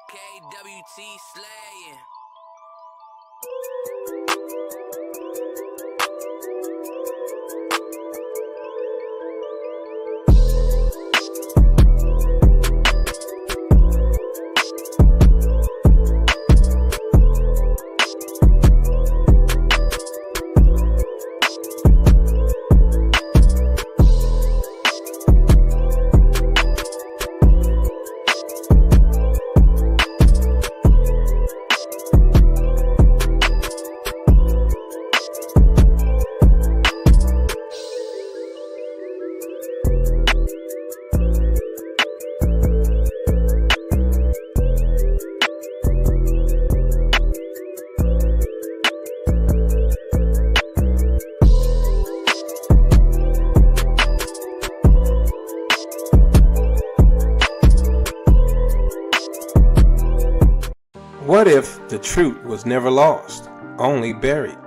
KWT slaying. What if the truth was never lost, only buried?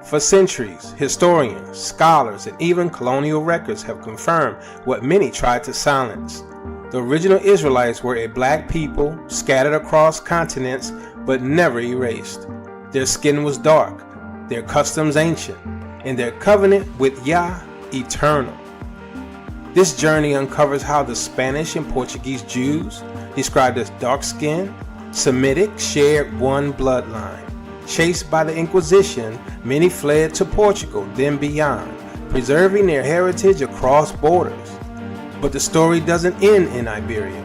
For centuries, historians, scholars, and even colonial records have confirmed what many tried to silence. The original Israelites were a black people scattered across continents but never erased. Their skin was dark, their customs ancient, and their covenant with Yah eternal. This journey uncovers how the Spanish and Portuguese Jews, described as dark-skinned, Semitic, shared one bloodline. Chased by the Inquisition, many fled to Portugal, then beyond, preserving their heritage across borders. But the story doesn't end in Iberia.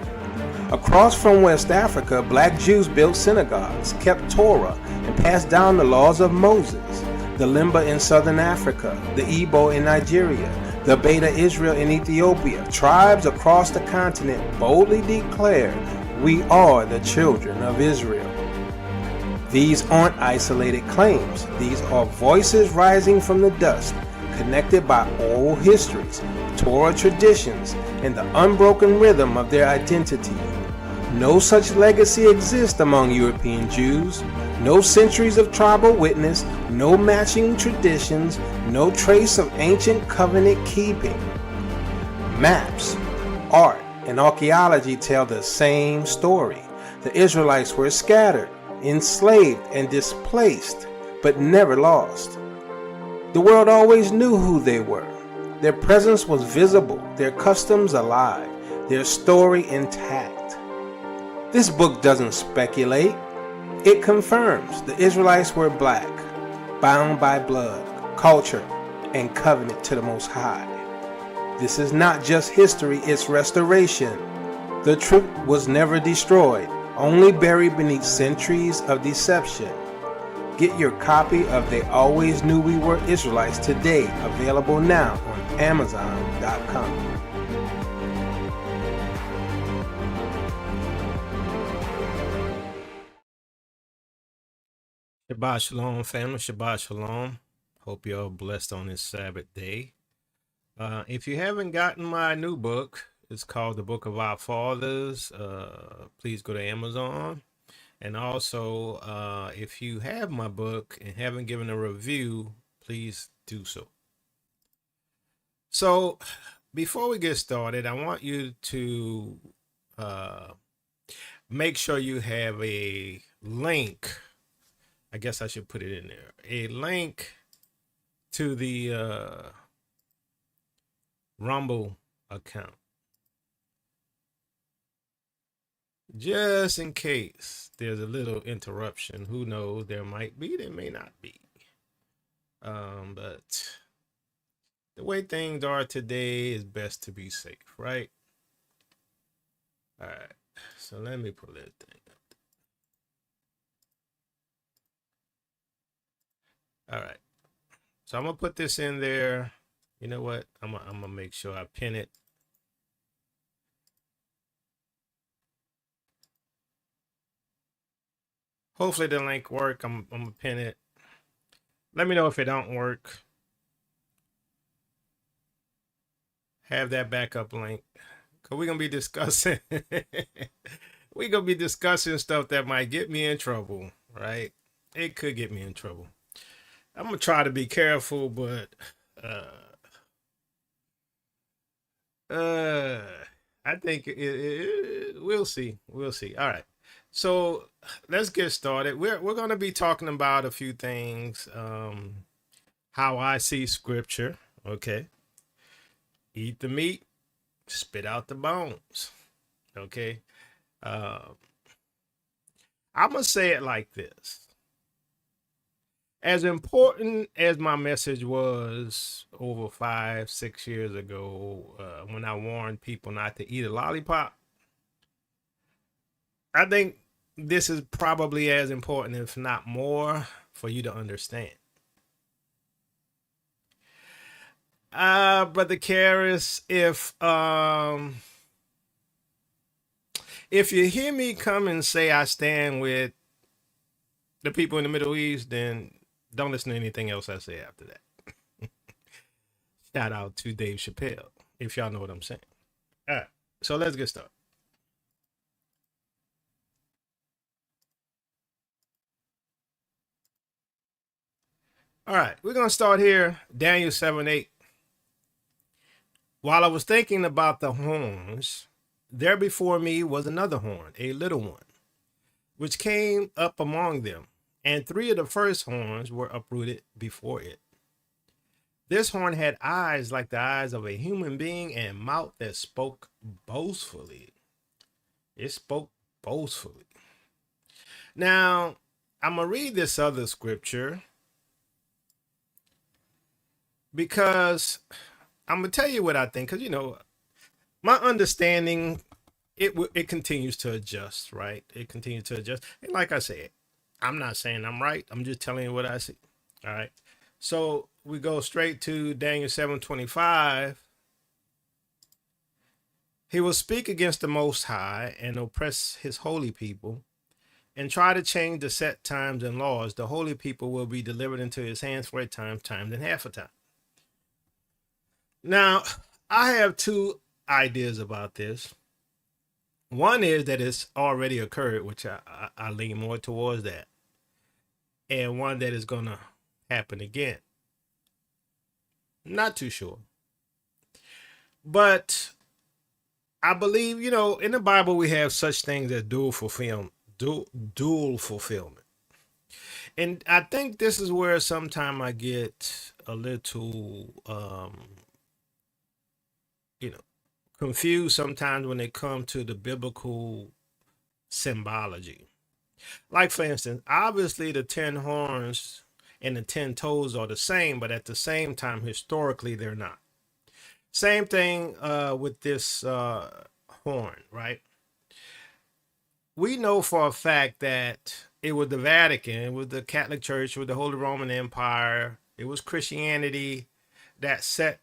Across from West Africa, black Jews built synagogues, kept Torah, and passed down the laws of Moses. The Limba in southern Africa, the Igbo in Nigeria, the Beta Israel in Ethiopia, tribes across the continent boldly declared, "We are the children of Israel." These aren't isolated claims. These are voices rising from the dust, connected by oral histories, Torah traditions, and the unbroken rhythm of their identity. No such legacy exists among European Jews. No centuries of tribal witness, no matching traditions, no trace of ancient covenant keeping. Maps, art, and archaeology tell the same story. The Israelites were scattered, enslaved, and displaced, but never lost. The world always knew who they were. Their presence was visible, their customs alive, their story intact. This book doesn't speculate. It confirms the Israelites were black, bound by blood, culture, and covenant to the Most High. This is not just history, it's restoration. The truth was never destroyed, only buried beneath centuries of deception. Get your copy of They Always Knew We Were Israelites today, available now on Amazon.com. Shabbat Shalom, family. Shabbat Shalom. Hope you're blessed on this Sabbath day. If you haven't gotten my new book, it's called The Book of Our Fathers. Please go to Amazon. And also, if you have my book and haven't given a review, please do so. So, before we get started, I want you to make sure you have a link. I guess I should put it in there. A link to the Rumble account. Just in case there's a little interruption. Who knows? There might be, there may not be. But the way things are today is best to be safe, right? All right. So let me pull that thing up. All right. So I'm going to put this in there. You know what? I'm going to make sure I pin it. Hopefully the link work. I'm going to pin it. Let me know if it don't work. Have that backup link. Because we're going to be discussing. We're going to be discussing stuff that might get me in trouble, right? It could get me in trouble. I'm going to try to be careful, but I think we'll see. We'll see. All right. So let's get started. We're going to be talking about a few things. How I see scripture. Okay. Eat the meat, spit out the bones. Okay. Uh, I'm going to say it like this. As important as my message was over 5, 6 years ago, when I warned people not to eat a lollipop, I think this is probably as important, if not more, for you to understand. Brother Karras, if you hear me come and say I stand with the people in the Middle East, then don't listen to anything else I say after that. Shout out to Dave Chappelle, if y'all know what I'm saying. All right, so let's get started. All right, we're gonna start here, Daniel 7:8. While I was thinking about the horns, there before me was another horn, a little one, which came up among them, and three of the first horns were uprooted before it. This horn had eyes like the eyes of a human being and mouth that spoke boastfully. It spoke boastfully. Now, I'm going to read this other scripture because I'm going to tell you what I think. Because, my understanding, it continues to adjust, right? It continues to adjust. And like I said, I'm not saying I'm right. I'm just telling you what I see. All right. So we go straight to Daniel 7:25. He will speak against the Most High and oppress his holy people and try to change the set times and laws. The holy people will be delivered into his hands for a time, times and half a time. Now, I have two ideas about this. One is that it's already occurred, which I lean more towards that. And one that is going to happen again. Not too sure. But I believe, in the Bible we have such things as dual fulfillment. And I think this is where sometimes I get a little confused sometimes when it comes to the biblical symbology. Like for instance, obviously the 10 horns and the 10 toes are the same, but at the same time, historically, they're not. Same thing with this horn, right? We know for a fact that it was the Vatican, it was the Catholic Church, it was the Holy Roman Empire, it was Christianity that set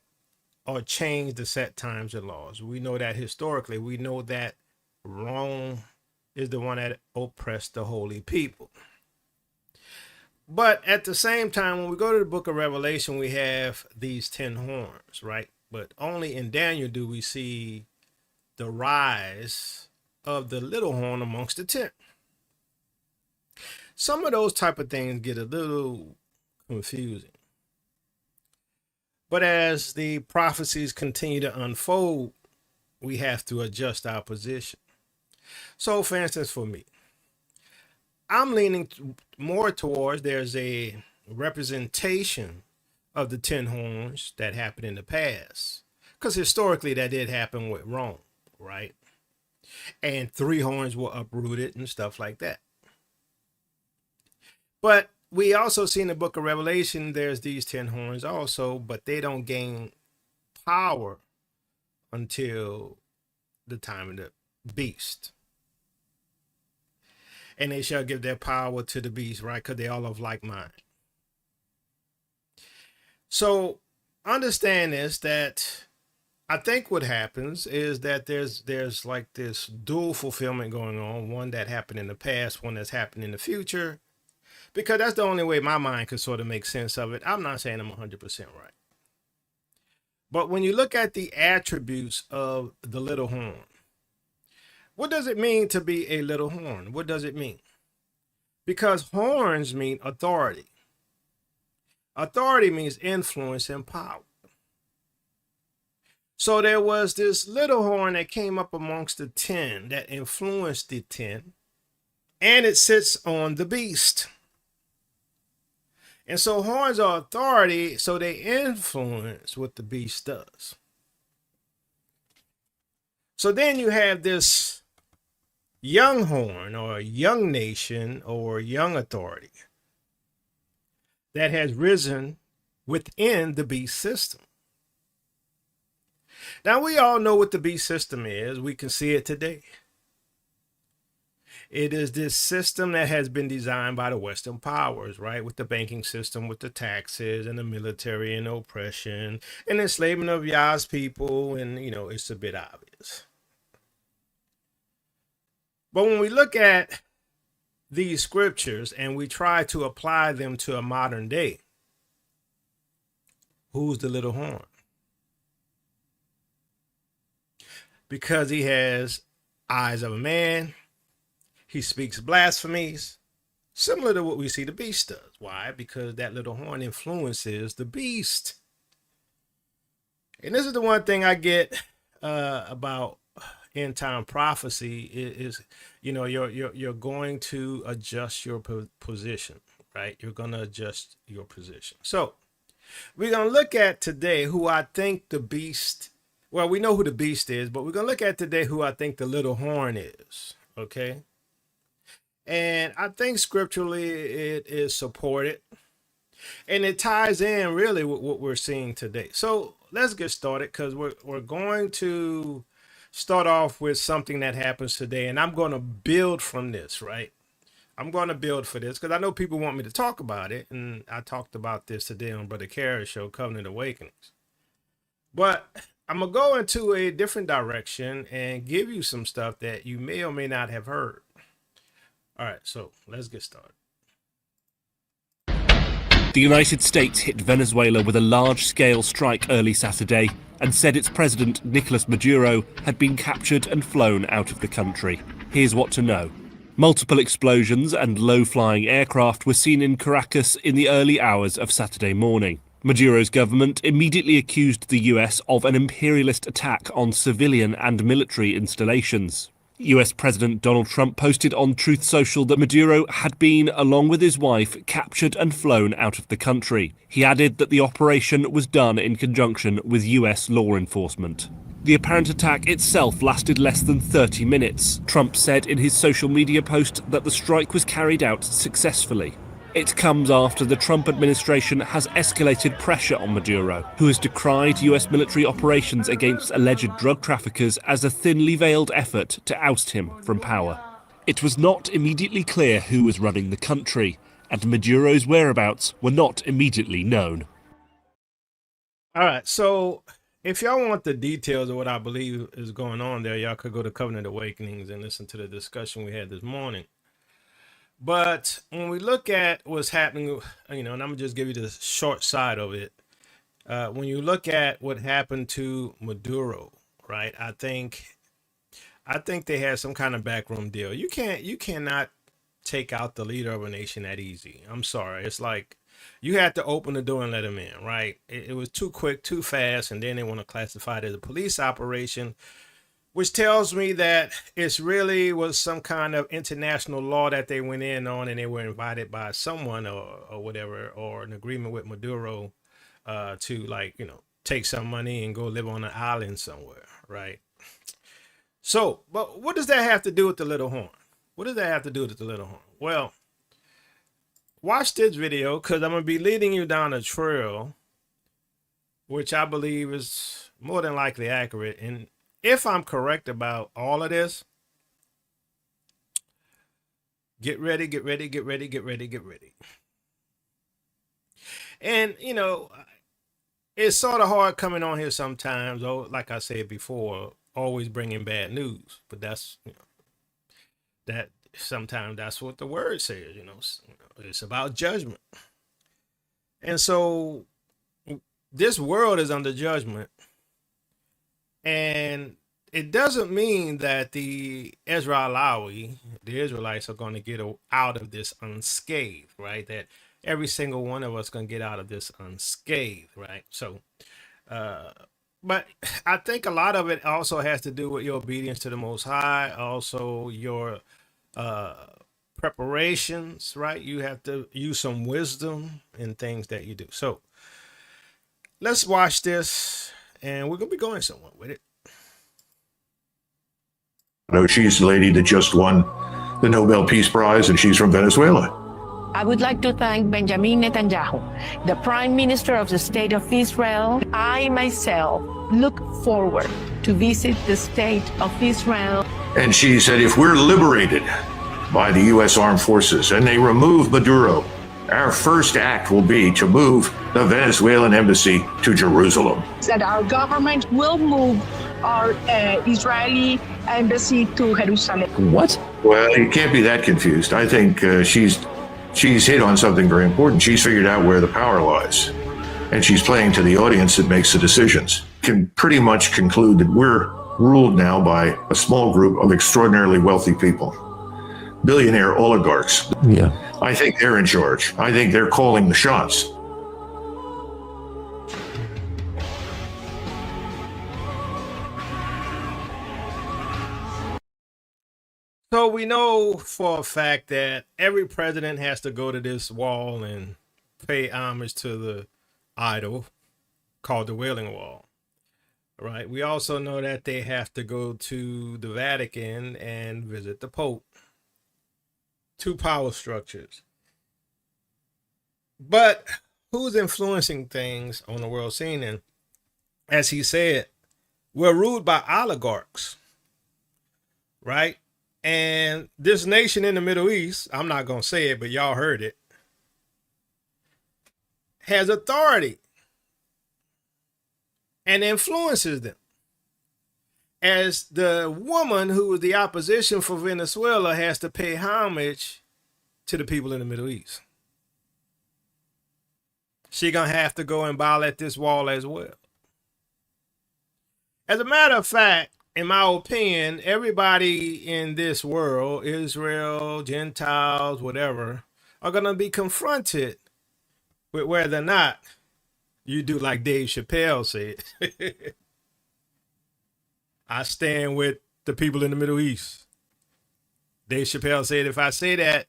or changed the set times and laws. We know that historically. We know that Rome is the one that oppressed the holy people. But at the same time, when we go to the book of Revelation, we have these 10 horns, right? But only in Daniel do we see the rise of the little horn amongst the 10. Some of those type of things get a little confusing. But as the prophecies continue to unfold, we have to adjust our position. So, for instance, for me, I'm leaning more towards there's a representation of the 10 horns that happened in the past. Because historically, that did happen with Rome, right? And 3 horns were uprooted and stuff like that. But we also see in the book of Revelation, there's these 10 horns also, but they don't gain power until the time of the beast. And they shall give their power to the beast, right? Because they all of like mind. So understand this, that I think what happens is that there's like this dual fulfillment going on. One that happened in the past, one that's happening in the future. Because that's the only way my mind could sort of make sense of it. I'm not saying I'm 100% right. But when you look at the attributes of the little horn, what does it mean to be a little horn? What does it mean? Because horns mean authority. Authority means influence and power. So there was this little horn that came up amongst the 10 that influenced the 10 and it sits on the beast. And so horns are authority, so they influence what the beast does. So then you have this young horn or young nation or young authority that has risen within the beast system. Now, we all know what the beast system is. We can see it today. It is this system that has been designed by the Western powers, right? With the banking system, with the taxes and the military and the oppression and enslavement of Yah's people. And, it's a bit obvious. But when we look at these scriptures and we try to apply them to a modern day, who's the little horn? Because he has eyes of a man, he speaks blasphemies, similar to what we see the beast does. Why? Because that little horn influences the beast. And this is the one thing I get about end time prophecy is you're going to adjust your position, right? You're going to adjust your position. So we're going to look at today who I think the beast, well, we know who the beast is, but we're going to look at today who I think the little horn is, okay? And I think scripturally it is supported, and it ties in really with what we're seeing today. So let's get started, because we're going to start off with something that happens today, and I'm going to build from this, right? I'm going to build for this because I know people want me to talk about it, and I talked about this today on Brother Carey's show, Covenant Awakenings. But I'm going to go into a different direction and give you some stuff that you may or may not have heard. All right, so let's get started. The United States hit Venezuela with a large-scale strike early Saturday and said its president, Nicolas Maduro, had been captured and flown out of the country. Here's what to know. Multiple explosions and low-flying aircraft were seen in Caracas in the early hours of Saturday morning. Maduro's government immediately accused the US of an imperialist attack on civilian and military installations. US President Donald Trump posted on Truth Social that Maduro had been, along with his wife, captured and flown out of the country. He added that the operation was done in conjunction with US law enforcement. The apparent attack itself lasted less than 30 minutes. Trump said in his social media post that the strike was carried out successfully. It comes after the Trump administration has escalated pressure on Maduro, who has decried US military operations against alleged drug traffickers as a thinly veiled effort to oust him from power. It was not immediately clear who was running the country, and Maduro's whereabouts were not immediately known. All right, so if y'all want the details of what I believe is going on there, y'all could go to Covenant Awakenings and listen to the discussion we had this morning. But when we look at what's happening, and I'm gonna just give you the short side of it. When you look at what happened to Maduro, right? I think they had some kind of backroom deal. You cannot take out the leader of a nation that easy. I'm sorry. It's like you had to open the door and let him in, right? It was too quick, too fast, and then they want to classify it as a police operation, which tells me that it's really was some kind of international law that they went in on, and they were invited by someone or whatever, or an agreement with Maduro to take some money and go live on an island somewhere, right? So, but what does that have to do with the little horn? What does that have to do with the little horn? Well, watch this video, because I'm going to be leading you down a trail, which I believe is more than likely accurate. And if I'm correct about all of this, get ready, get ready, get ready, get ready, get ready. And, it's sort of hard coming on here sometimes, like I said before, always bringing bad news. But that's, that sometimes that's what the word says, it's about judgment. And so this world is under judgment. And it doesn't mean that the Israelites are going to get out of this unscathed, right? That every single one of us going to get out of this unscathed, right? So, but I think a lot of it also has to do with your obedience to the Most High, also your preparations, right? You have to use some wisdom in things that you do. So let's watch this, and we're gonna be going somewhere with it. No, she's the lady that just won the Nobel Peace Prize, and she's from Venezuela. I would like to thank Benjamin Netanyahu, the Prime Minister of the State of Israel. I myself look forward to visit the State of Israel. And she said, if we're liberated by the U.S. Armed Forces and they remove Maduro, our first act will be to move the Venezuelan embassy to Jerusalem. That our government will move our Israeli embassy to Jerusalem. What? Well, you can't be that confused. I think she's hit on something very important. She's figured out where the power lies, and she's playing to the audience that makes the decisions. Can pretty much conclude that we're ruled now by a small group of extraordinarily wealthy people, billionaire oligarchs. Yeah. I think they're in charge. I think they're calling the shots. So we know for a fact that every president has to go to this wall and pay homage to the idol called the Wailing Wall, right? We also know that they have to go to the Vatican and visit the Pope. Two power structures. But who's influencing things on the world scene? And as he said, we're ruled by oligarchs, right? And this nation in the Middle East, I'm not going to say it, but y'all heard it, has authority and influences them. As the woman who was the opposition for Venezuela has to pay homage to the people in the Middle East. She going to have to go and violate this wall as well. As a matter of fact, in my opinion, everybody in this world, Israel, Gentiles, whatever, are going to be confronted with whether or not you do like Dave Chappelle said. I stand with the people in the Middle East. Dave Chappelle said, if I say that,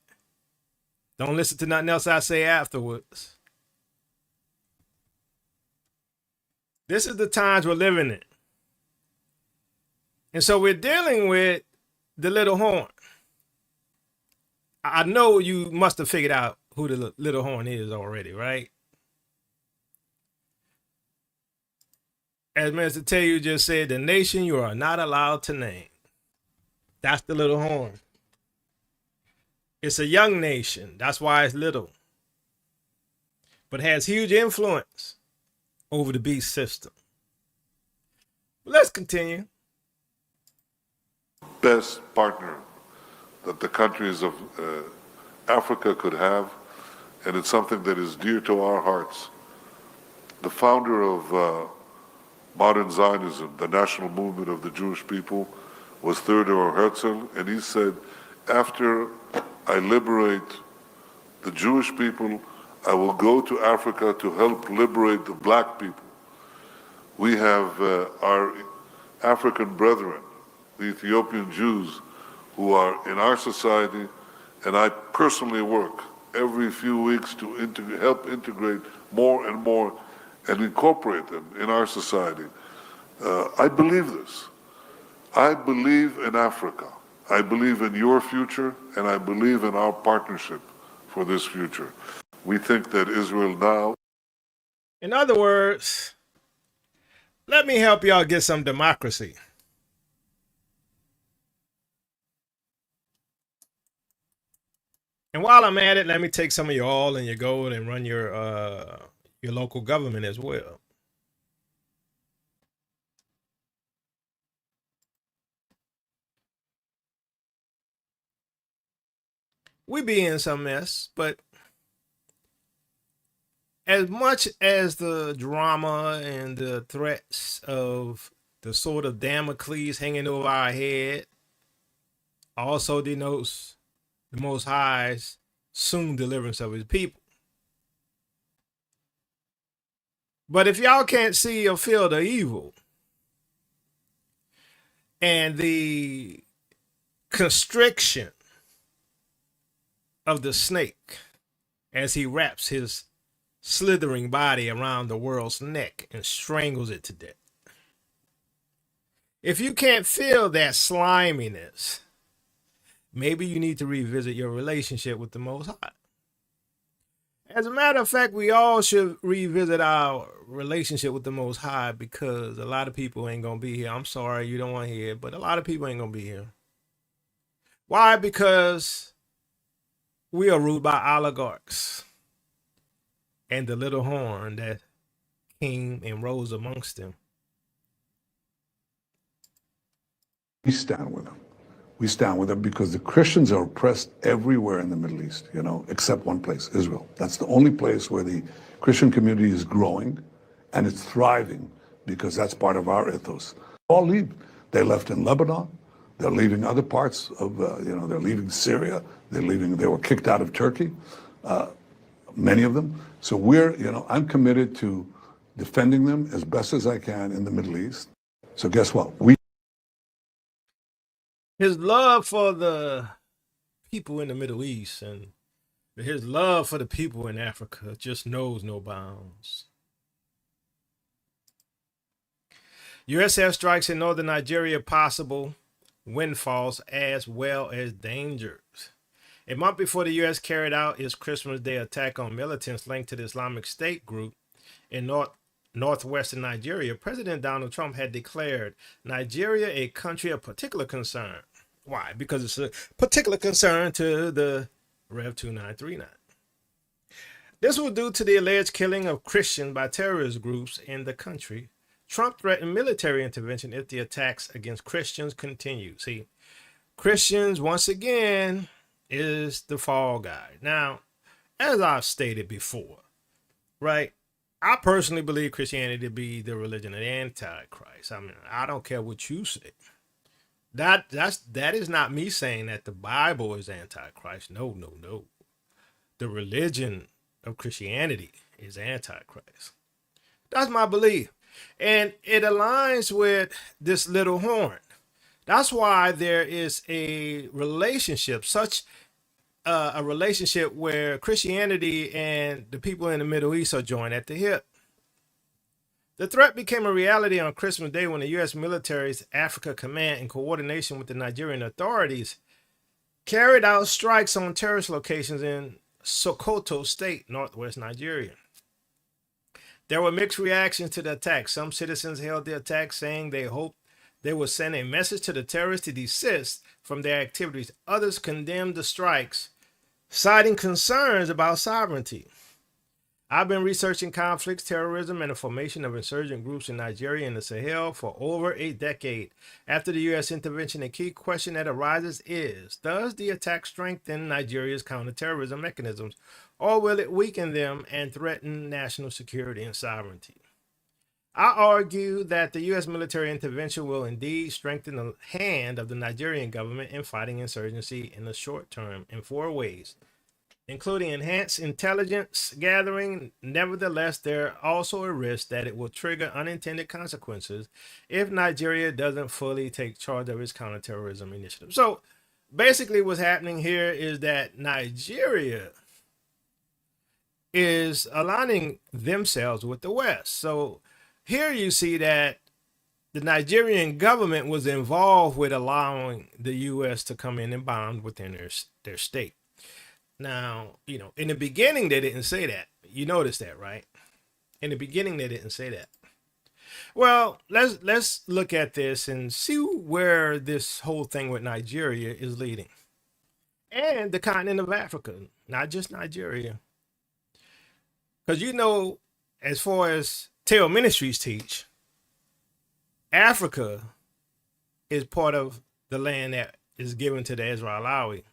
don't listen to nothing else I say afterwards. This is the times we're living in. And so we're dealing with the little horn. I know you must have figured out who the little horn is already, right? As Minister Taylor just said, the nation you are not allowed to name. That's the little horn. It's a young nation. That's why it's little. But has huge influence over the beast system. Let's continue. Best partner that the countries of Africa could have, and it's something that is dear to our hearts. The founder of modern Zionism, the national movement of the Jewish people, was Theodor Herzl, and he said, after I liberate the Jewish people, I will go to Africa to help liberate the black people. We have our African brethren, the Ethiopian Jews, who are in our society, and I personally work every few weeks to help integrate more and more and incorporate them in our society. I believe this. I believe in Africa. I believe in your future, and I believe in our partnership for this future. We think that Israel now... In other words, let me help y'all get some democracy. And while I'm at it, let me take some of your oil and your gold and run your local government as well. We be in some mess, but as much as the drama and the threats of the sword of Damocles hanging over our head also denotes the Most High's soon deliverance of his people. But if y'all can't see or feel the evil and the constriction of the snake as he wraps his slithering body around the world's neck and strangles it to death. If you can't feel that sliminess, maybe you need to revisit your relationship with the Most High. As a matter of fact, we all should revisit our relationship with the Most High, because a lot of people ain't going to be here. I'm sorry you don't want to hear it, but a lot of people ain't going to be here. Why? Because we are ruled by oligarchs and the little horn that came and rose amongst them. We stand with them. We stand with them because the Christians are oppressed everywhere in the Middle East, except one place, Israel. That's the only place where the Christian community is growing and it's thriving, because that's part of our ethos. All leave. They left in Lebanon. They're leaving other parts of, they're leaving Syria. They were kicked out of Turkey, many of them. So I'm committed to defending them as best as I can in the Middle East. So guess what? His love for the people in the Middle East and his love for the people in Africa just knows no bounds. USF strikes in northern Nigeria, possible windfalls as well as dangers. A month before the U.S. carried out its Christmas Day attack on militants linked to the Islamic State group in northwestern Nigeria, President Donald Trump had declared Nigeria a country of particular concern. Why? Because it's a particular concern to the Rev 2939. This was due to the alleged killing of Christians by terrorist groups in the country. Trump threatened military intervention if the attacks against Christians continue. See, Christians, once again, is the fall guy. Now, as I've stated before, right, I personally believe Christianity to be the religion of the Antichrist. I mean, I don't care what you say. That is not me saying that the Bible is Antichrist. No. The religion of Christianity is Antichrist. That's my belief. And it aligns with this little horn. That's why there is a relationship, such a relationship where Christianity and the people in the Middle East are joined at the hip. The threat became a reality on Christmas Day when the U.S. military's Africa Command, in coordination with the Nigerian authorities, carried out strikes on terrorist locations in Sokoto State, northwest Nigeria. There were mixed reactions to the attack. Some citizens hailed the attack, saying they hoped they would send a message to the terrorists to desist from their activities. Others condemned the strikes, citing concerns about sovereignty. I've been researching conflicts, terrorism, and the formation of insurgent groups in Nigeria and the Sahel for over a decade. After the U.S. intervention, a key question that arises is, does the attack strengthen Nigeria's counterterrorism mechanisms, or will it weaken them and threaten national security and sovereignty? I argue that the U.S. military intervention will indeed strengthen the hand of the Nigerian government in fighting insurgency in the short term in 4 ways, including enhanced intelligence gathering. Nevertheless, there are also a risk that it will trigger unintended consequences if Nigeria doesn't fully take charge of its counterterrorism initiative. So basically what's happening here is that Nigeria is aligning themselves with the West. So here you see that the Nigerian government was involved with allowing the U.S. to come in and bomb within their state. Now, in the beginning, they didn't say that. You notice that, right? In the beginning, they didn't say that. Well, let's look at this and see where this whole thing with Nigeria is leading. And the continent of Africa, not just Nigeria. Because as far as Tell Ministries teach, Africa is part of the land that is given to the Israelites.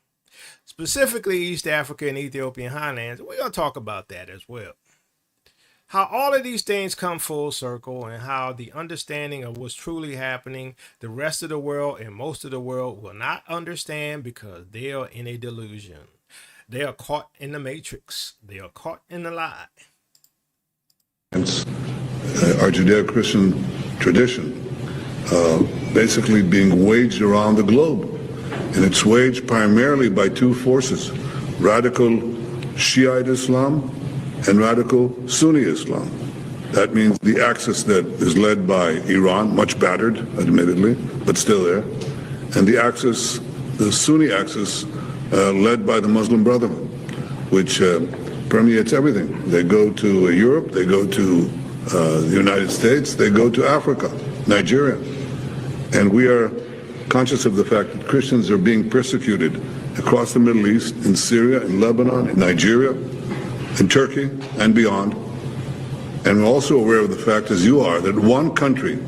Specifically East Africa and Ethiopian highlands. We're going to talk about that as well. How all of these things come full circle, and how the understanding of what's truly happening, the rest of the world and most of the world will not understand, because they are in a delusion. They are caught in the matrix. They are caught in the lie. Our Judeo-Christian tradition basically being waged around the globe. And it's waged primarily by 2 forces. radical Shiite Islam and radical Sunni Islam. That means the axis that is led by Iran, much battered, admittedly, but still there, and the axis, the Sunni axis, led by the Muslim Brotherhood, which permeates everything. They go to Europe, they go to the United States, they go to Africa, Nigeria. And we are conscious of the fact that Christians are being persecuted across the Middle East, in Syria, in Lebanon, in Nigeria, in Turkey, and beyond. And we're also aware of the fact, as you are, that one country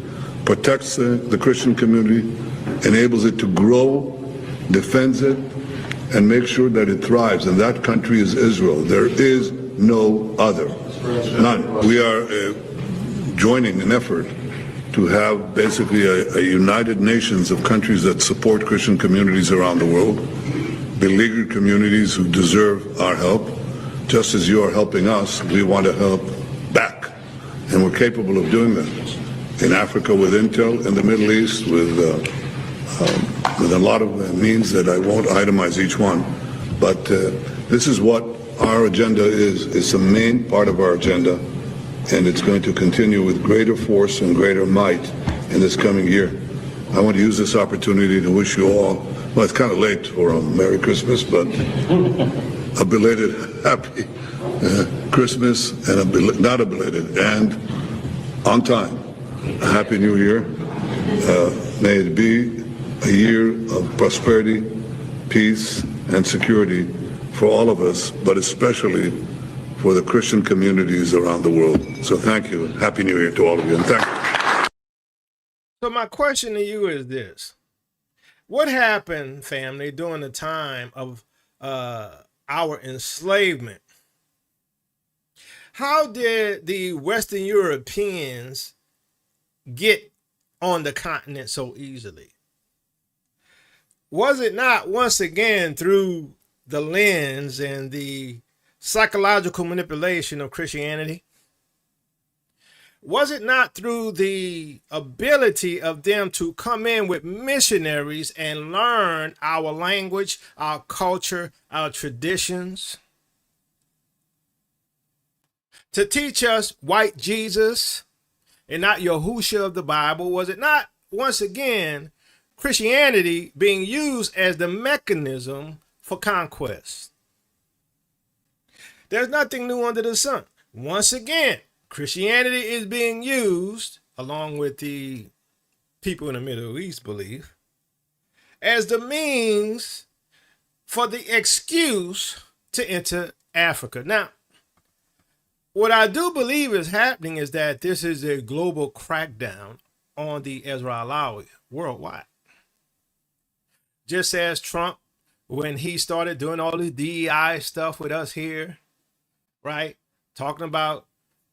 protects the Christian community, enables it to grow, defends it, and makes sure that it thrives. And that country is Israel. There is no other. None. We are joining an effort to have basically a united nations of countries that support Christian communities around the world, beleaguered communities who deserve our help. Just as you are helping us, we want to help back. And we're capable of doing that. In Africa with Intel, in the Middle East with a lot of means that I won't itemize each one. But this is what our agenda is. It's a main part of our agenda, and it's going to continue with greater force and greater might in this coming year. I want to use this opportunity to wish you all, well, it's kind of late for a Merry Christmas, but a belated Happy Christmas, and not a belated, and on time, a Happy New Year. May it be a year of prosperity, peace, and security for all of us, but especially for the Christian communities around the world. So thank you. Happy New Year to all of you, and thank you. So my question to you is this. What happened, family, during the time of our enslavement? How did the Western Europeans get on the continent so easily? Was it not once again through the lens and the psychological manipulation of Christianity? Was it not through the ability of them to come in with missionaries and learn our language, our culture, our traditions? To teach us white Jesus and not Yahushua of the Bible? Was it not once again Christianity being used as the mechanism for conquest? There's nothing new under the sun. Once again, Christianity is being used, along with the people in the Middle East believe, as the means for the excuse to enter Africa. Now, what I do believe is happening is that this is a global crackdown on the Israeli worldwide. Just as Trump, when he started doing all the DEI stuff with us here, right? Talking about,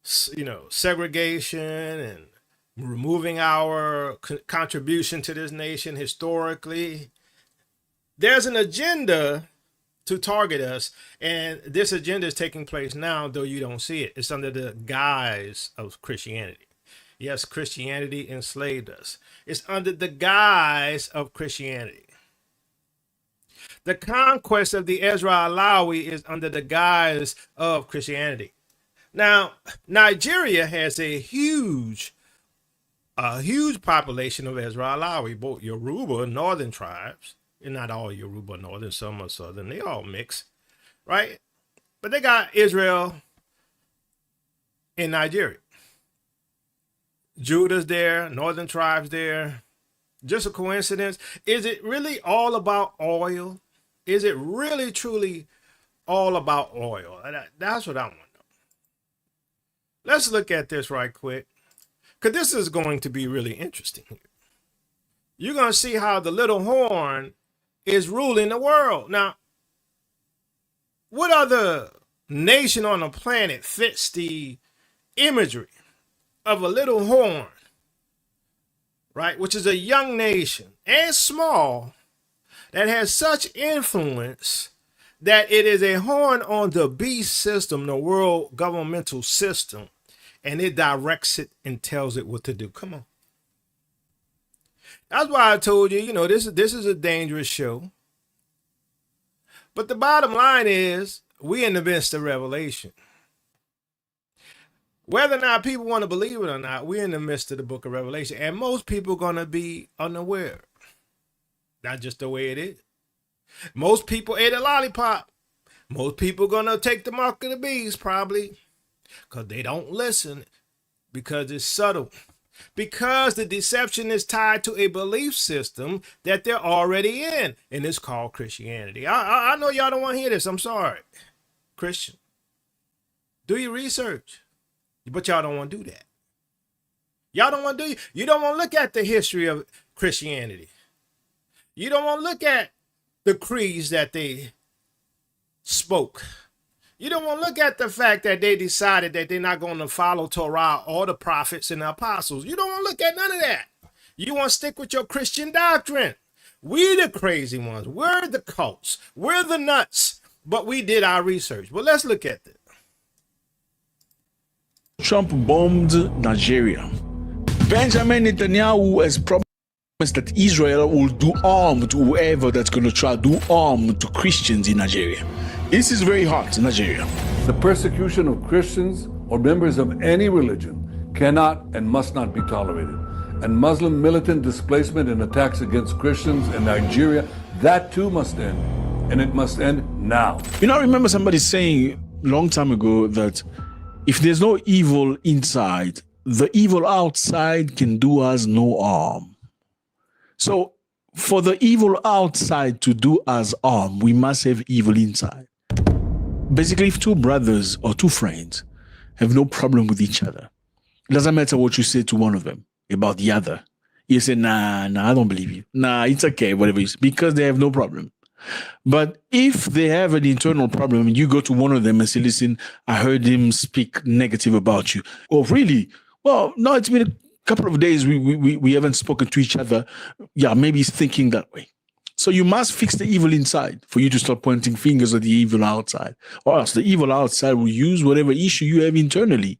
segregation and removing our contribution to this nation historically. There's an agenda to target us, and this agenda is taking place now, though you don't see it. It's under the guise of Christianity. Yes, Christianity enslaved us. It's under the guise of Christianity. The conquest of the Israeli is under the guise of Christianity. Now, Nigeria has a huge population of Israeli, both Yoruba, northern tribes, and not all Yoruba northern, some are southern, they all mix, right? But they got Israel in Nigeria. Judah's there, northern tribes there. Just a coincidence? Is it really all about oil? Is it really, truly all about oil? That's what I want to know. Let's look at this right quick, because this is going to be really interesting here. You're going to see how the little horn is ruling the world. Now, what other nation on the planet fits the imagery of a little horn, right? Which is a young nation and small that has such influence that it is a horn on the beast system, the world governmental system, and it directs it and tells it what to do. Come on. That's why I told you, this is a dangerous show. But the bottom line is, we in the midst of revelation. Whether or not people want to believe it or not, we're in the midst of the book of Revelation. And most people are going to be unaware. That's just the way it is. Most people ate a lollipop. Most people are going to take the mark of the beast, probably. Because they don't listen. Because it's subtle. Because the deception is tied to a belief system that they're already in. And it's called Christianity. I know y'all don't want to hear this. I'm sorry. Christian. Do your research. But y'all don't want to do that. Y'all don't want to do. You don't want to look at the history of Christianity. You don't want to look at the creeds that they spoke. You don't want to look at the fact that they decided that they're not going to follow Torah or the prophets and the apostles. You don't want to look at none of that. You want to stick with your Christian doctrine. We the crazy ones. We're the cults. We're the nuts. But we did our research. Well, let's look at this. Trump bombed Nigeria. Benjamin Netanyahu has promised that Israel will do harm to whoever that's going to try to do harm to Christians in Nigeria. This is very hard in Nigeria. The persecution of Christians or members of any religion cannot and must not be tolerated. And Muslim militant displacement and attacks against Christians in Nigeria, that too must end. And it must end now. You know, I remember somebody saying a long time ago that if there's no evil inside, the evil outside can do us no harm. So for the evil outside to do us harm, we must have evil inside. Basically, if two brothers or two friends have no problem with each other, it doesn't matter what you say to one of them about the other. You say, nah, I don't believe you. Nah, it's okay, whatever it is, because they have no problem. But if they have an internal problem and you go to one of them and say, listen, I heard him speak negative about you. Oh, really? Well, no, it's been a couple of days. We haven't spoken to each other. Yeah, maybe he's thinking that way. So you must fix the evil inside for you to start pointing fingers at the evil outside. Or else the evil outside will use whatever issue you have internally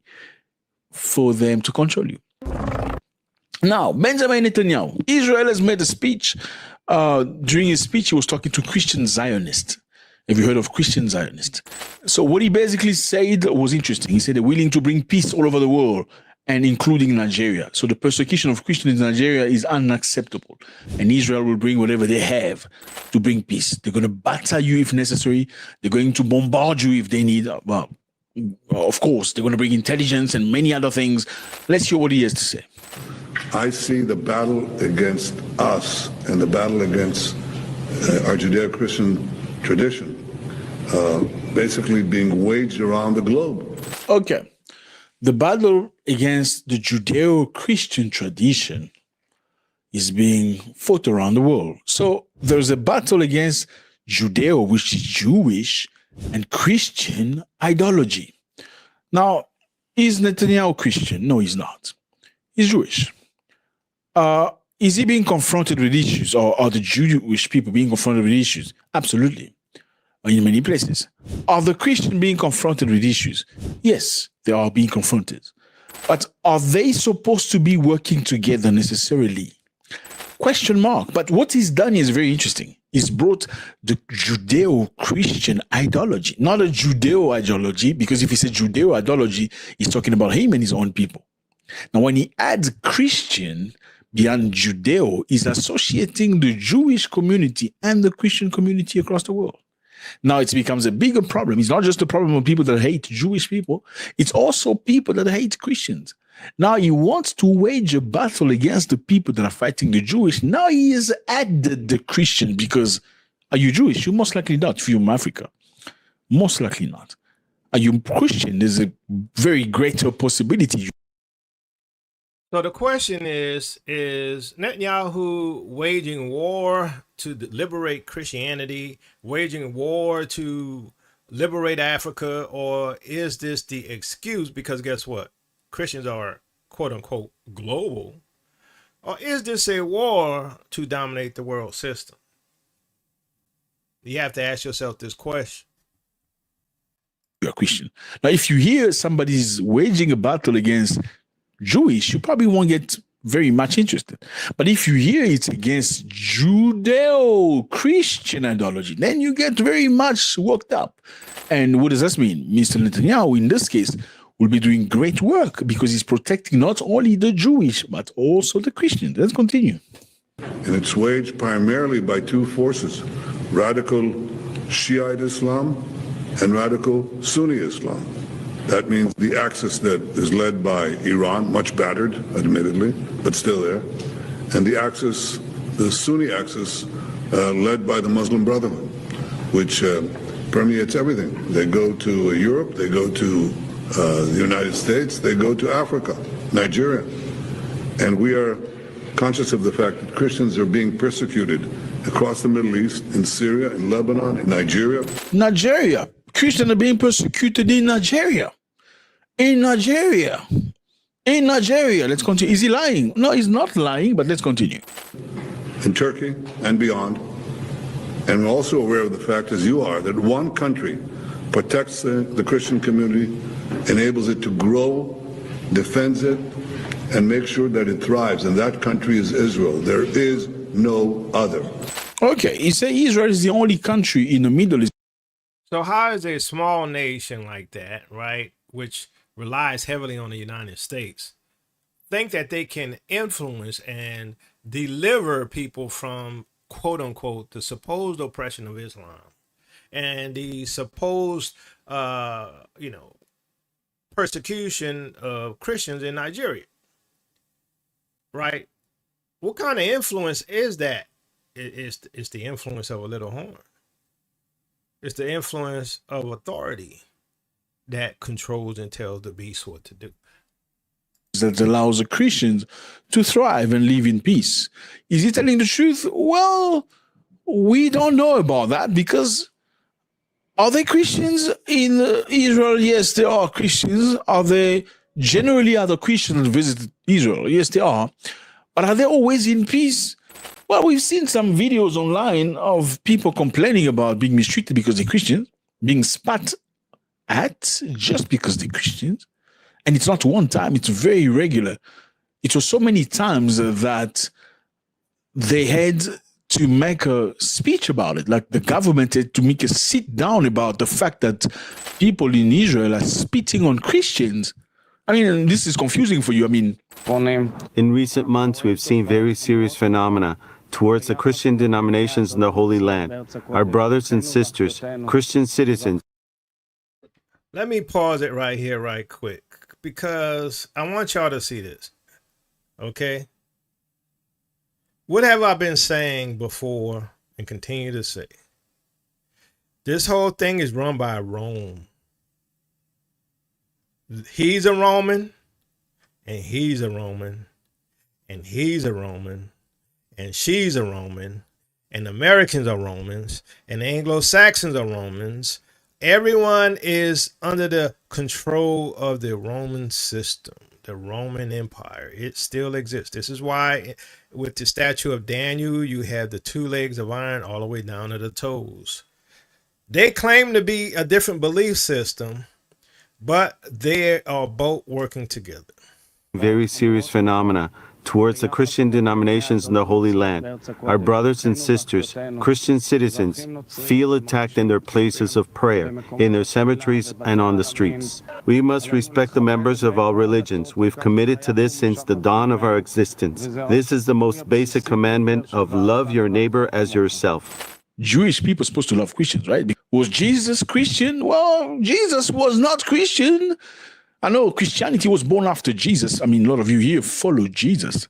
for them to control you. Now, Benjamin Netanyahu, Israel has made a speech. During his speech, he was talking to Christian Zionists. Have you heard of Christian Zionists? So what he basically said was interesting. He said they're willing to bring peace all over the world, and including Nigeria. So the persecution of Christians in Nigeria is unacceptable. And Israel will bring whatever they have to bring peace. They're going to batter you if necessary. They're going to bombard you if they need. Well, of course, they're going to bring intelligence and many other things. Let's hear what he has to say. I see the battle against us and the battle against our Judeo-Christian tradition basically being waged around the globe. Okay. The battle against the Judeo-Christian tradition is being fought around the world. So there's a battle against Judeo, which is Jewish, and Christian ideology. Now, is Netanyahu Christian? No, he's not. He's Jewish. Is he being confronted with issues, or are the Jewish people being confronted with issues? Absolutely. In many places. Are the Christians being confronted with issues? Yes, they are being confronted. But are they supposed to be working together necessarily? Question mark. But what he's done is very interesting. He's brought the Judeo-Christian ideology, not a Judeo ideology, because if he said Judeo ideology, he's talking about him and his own people. Now, when he adds Christian beyond Judeo, he's associating the Jewish community and the Christian community across the world. Now it becomes a bigger problem. It's not just a problem of people that hate Jewish people. It's also people that hate Christians. Now he wants to wage a battle against the people that are fighting the Jewish. Now he has added the Christian because are you Jewish? You're most likely not if you're from Africa. Most likely not. Are you Christian? There's a very greater possibility. So the question is Netanyahu waging war to liberate Christianity, waging war to liberate Africa, or is this the excuse? Because guess what? Christians are quote unquote global. Or is this a war to dominate the world system? You have to ask yourself this question. You're a Christian. Now, if you hear somebody's waging a battle against Jewish, you probably won't get very much interested. But if you hear it's against Judeo-Christian ideology, then you get very much worked up. And what does this mean? Mr. Netanyahu, in this case, will be doing great work because he's protecting not only the Jewish, but also the Christians. Let's continue. And it's waged primarily by two forces, radical Shiite Islam and radical Sunni Islam. That means the axis that is led by Iran, much battered, admittedly, but still there, and the axis, the Sunni axis, led by the Muslim Brotherhood, which permeates everything. They go to Europe, they go to the United States, they go to Africa, Nigeria. And we are conscious of the fact that Christians are being persecuted across the Middle East, in Syria, in Lebanon, in Nigeria. Nigeria. Christians are being persecuted in Nigeria. In Nigeria. In Nigeria. Let's continue. Is he lying? No, he's not lying, but let's continue. In Turkey and beyond. And we're also aware of the fact, as you are, that one country protects the Christian community, enables it to grow, defends it, and makes sure that it thrives. And that country is Israel. There is no other. Okay, he said Israel is the only country in the Middle East. So how is a small nation like that, right, which relies heavily on the United States, think that they can influence and deliver people from, quote unquote, the supposed oppression of Islam and the supposed, persecution of Christians in Nigeria, right? What kind of influence is that? It's the influence of a little horn. It's the influence of authority that controls and tells the beast what to do. That allows the Christians to thrive and live in peace. Is he telling the truth? Well, we don't know about that because are they Christians in Israel? Yes, they are Christians. Are they generally other Christians visit Israel? Yes, they are. But are they always in peace? Well, we've seen some videos online of people complaining about being mistreated because they're Christians, being spat at just because they're Christians. And it's not one time, it's very regular. It was so many times that they had to make a speech about it. Like the government had to make a sit down about the fact that people in Israel are spitting on Christians. I mean, this is confusing for you. I mean, in recent months, we've seen very serious phenomena towards the Christian denominations in the Holy Land. Our brothers and sisters, Christian citizens. Let me pause it right here, right quick, because I want y'all to see this. Okay? What have I been saying before and continue to say? This whole thing is run by Rome. He's a Roman, and he's a Roman, and he's a Roman, and she's a Roman, and Americans are Romans, and Anglo-Saxons are Romans. Everyone is under the control of the Roman system, the Roman Empire. It still exists. This is why with the statue of Daniel, you have the 2 legs of iron all the way down to the toes. They claim to be a different belief system, but they are both working together. Very serious phenomena towards the Christian denominations in the Holy Land. Our brothers and sisters, Christian citizens, feel attacked in their places of prayer, in their cemeteries, and on the streets. We must respect the members of all religions. We've committed to this since the dawn of our existence. This is the most basic commandment of love your neighbor as yourself. Jewish people are supposed to love Christians, right? Was Jesus Christian? Well, Jesus was not Christian. I know Christianity was born after Jesus. I mean, a lot of you here follow Jesus.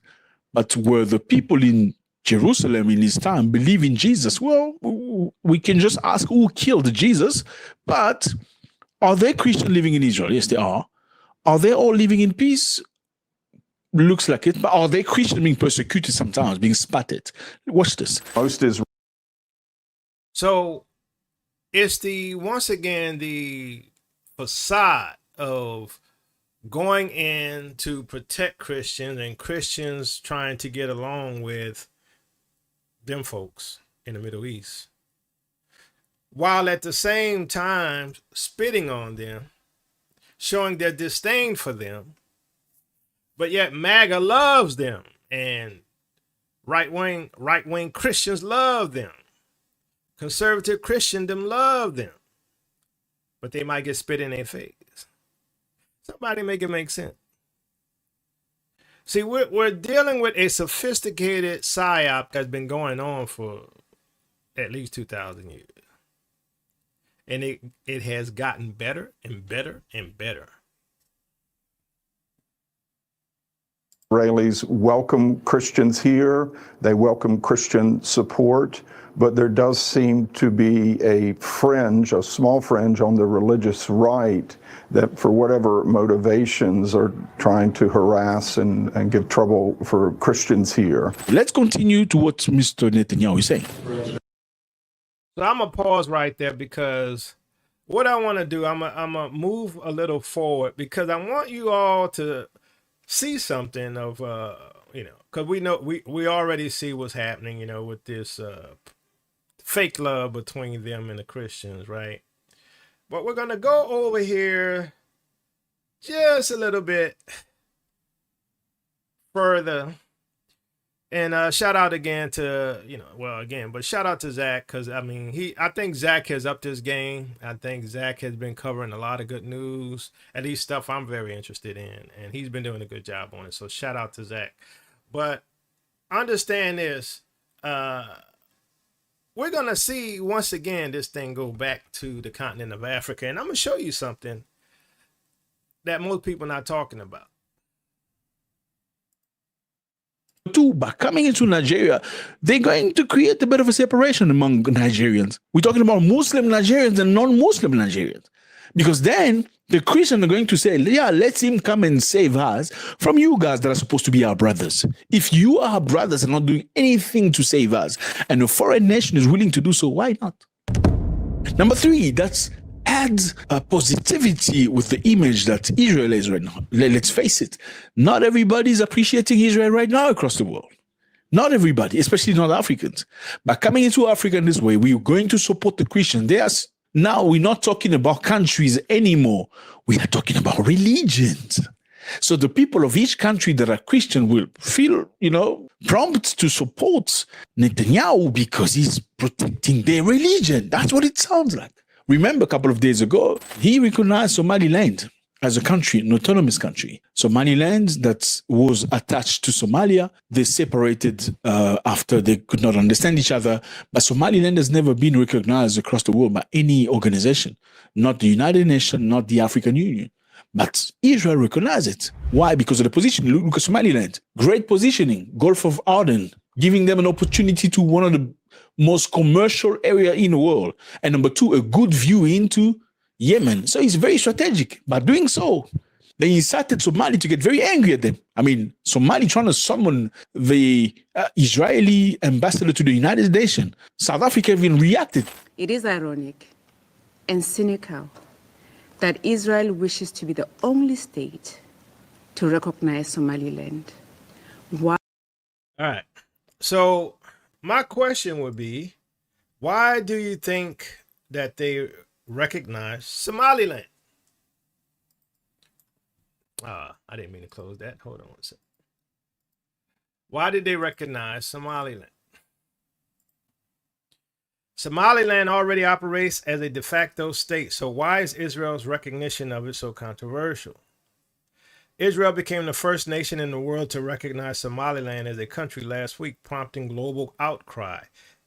But were the people in Jerusalem in his time believe in Jesus? Well, we can just ask who killed Jesus. But are they Christian living in Israel? Yes, they are. Are they all living in peace? Looks like it. But are they Christian being persecuted sometimes, being spat at? Watch this. So it's once again the facade of going in to protect Christians and Christians trying to get along with them folks in the Middle East, while at the same time spitting on them, showing their disdain for them, But yet MAGA loves them, and right-wing Christians love them. Conservative Christendom love them. But they might get spit in their face. Somebody make it make sense. See, we're dealing with a sophisticated psyop that's been going on for at least 2,000 years. And it has gotten better and better and better. Israelis welcome Christians here. They welcome Christian support, but there does seem to be a fringe, a small fringe on the religious right that for whatever motivations are trying to harass and give trouble for Christians here. Let's continue to what Mr. Netanyahu is saying. So I'm going to pause right there because what I want to do, I'm going to move a little forward because I want you all to see something of, because we already see what's happening, with this fake love between them and the Christians, right? But we're going to go over here just a little bit further. And shout out again to, but shout out to Zach, because I think Zach has upped his game. I think Zach has been covering a lot of good news, at least stuff I'm very interested in, and he's been doing a good job on it. So shout out to Zach. But understand this, we're gonna see once again this thing go back to the continent of Africa, and I'm gonna show you something that most people are not talking about. Too, but coming into Nigeria, they're going to create a bit of a separation among Nigerians. We're talking about Muslim Nigerians and non-Muslim Nigerians. Because then the Christians are going to say, yeah, let him come and save us from you guys that are supposed to be our brothers. If you are our brothers and not doing anything to save us, and a foreign nation is willing to do so, why not? Number three, that's adds a positivity with the image that Israel is right now. Let's face it, not everybody is appreciating Israel right now across the world. Not everybody, especially not Africans. But coming into Africa in this way, we're going to support the Christians. Now we're not talking about countries anymore. We are talking about religions. So the people of each country that are Christian will feel, prompt to support Netanyahu because he's protecting their religion. That's what it sounds like. Remember, a couple of days ago, he recognized Somaliland as a country, an autonomous country. Somaliland that was attached to Somalia, they separated after they could not understand each other. But Somaliland has never been recognized across the world by any organization, not the United Nations, not the African Union. But Israel recognized it. Why? Because of the position. Look at Somaliland. Great positioning, Gulf of Aden, giving them an opportunity to one of the most commercial area in the world. And number two, a good view into Yemen. So it's very strategic. By doing so, they incited Somali to get very angry at them. Somali trying to summon the Israeli ambassador to the United Nations. South Africa even reacted. It is ironic and cynical that Israel wishes to be the only state to recognize Somaliland. Why? All right. So my question would be, why do you think that they recognize Somaliland? I didn't mean to close that. Hold on one second. Why did they recognize Somaliland? Somaliland already operates as a de facto state, so why is Israel's recognition of it so controversial? Israel became the first nation in the world to recognize Somaliland as a country last week, prompting global outcry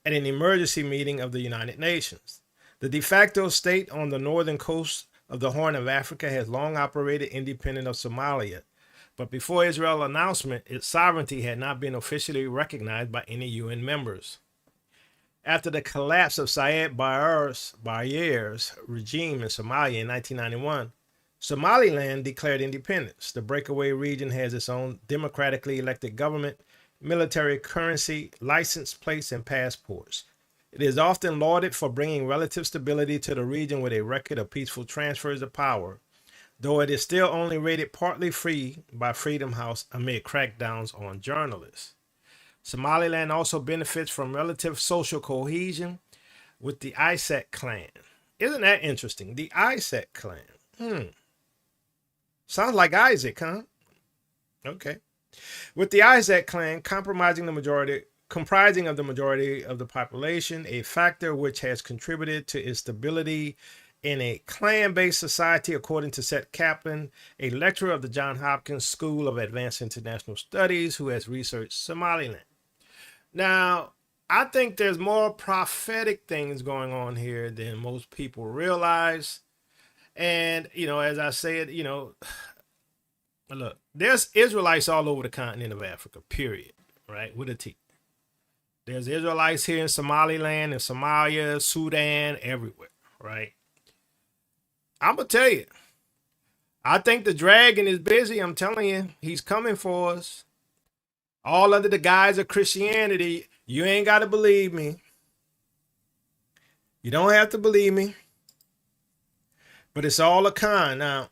at an emergency meeting of the United Nations. The de facto state on the northern coast of the Horn of Africa has long operated independent of Somalia, but before Israel's announcement, its sovereignty had not been officially recognized by any UN members. After the collapse of Said Barre's regime in Somalia in 1991, Somaliland declared independence. The breakaway region has its own democratically elected government, military currency, license plates, and passports. It is often lauded for bringing relative stability to the region with a record of peaceful transfers of power, though it is still only rated partly free by Freedom House amid crackdowns on journalists. Somaliland also benefits from relative social cohesion with the Isaac clan. Isn't that interesting? The Isaac clan. Sounds like Isaac, huh? Okay. With the Isaac clan comprising of the majority of the population, a factor which has contributed to its stability in a clan-based society, according to Seth Kaplan, a lecturer of the Johns Hopkins School of Advanced International Studies who has researched Somaliland. Now, I think there's more prophetic things going on here than most people realize. And, as I said, look, there's Israelites all over the continent of Africa, period, right? With a T. There's Israelites here in Somaliland and Somalia, Sudan, everywhere, right? I'm going to tell you, I think the dragon is busy. I'm telling you, he's coming for us. All under the guise of Christianity. You ain't got to believe me. You don't have to believe me. But it's all a con. Now,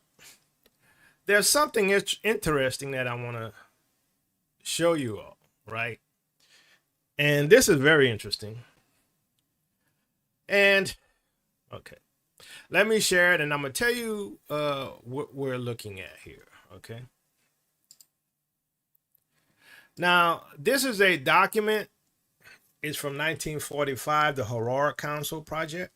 there's something interesting that I want to show you all, right? And this is very interesting. And, okay. Let me share it, and I'm going to tell you what we're looking at here, okay? Now, this is a document. It's from 1945, the Horror Council Project.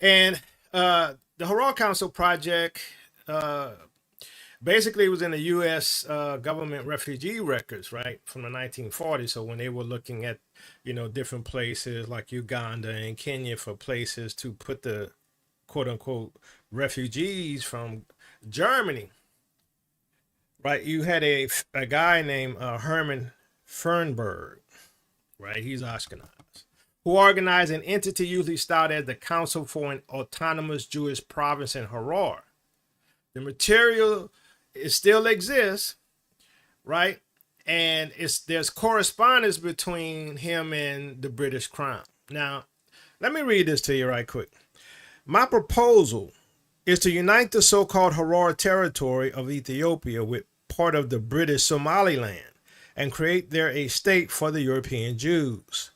And the Horror Council Project basically was in the U.S. Government refugee records, right, from the 1940s. So when they were looking at, different places like Uganda and Kenya for places to put the quote unquote refugees from Germany, right, you had a guy named Herman Fernberg, right, he's Ashkenaz, who organized an entity usually styled as the Council for an Autonomous Jewish Province in Harar. The material still exists, right? And there's correspondence between him and the British Crown. Now, let me read this to you right quick. My proposal is to unite the so-called Harar territory of Ethiopia with part of the British Somaliland and create there a state for the European Jews.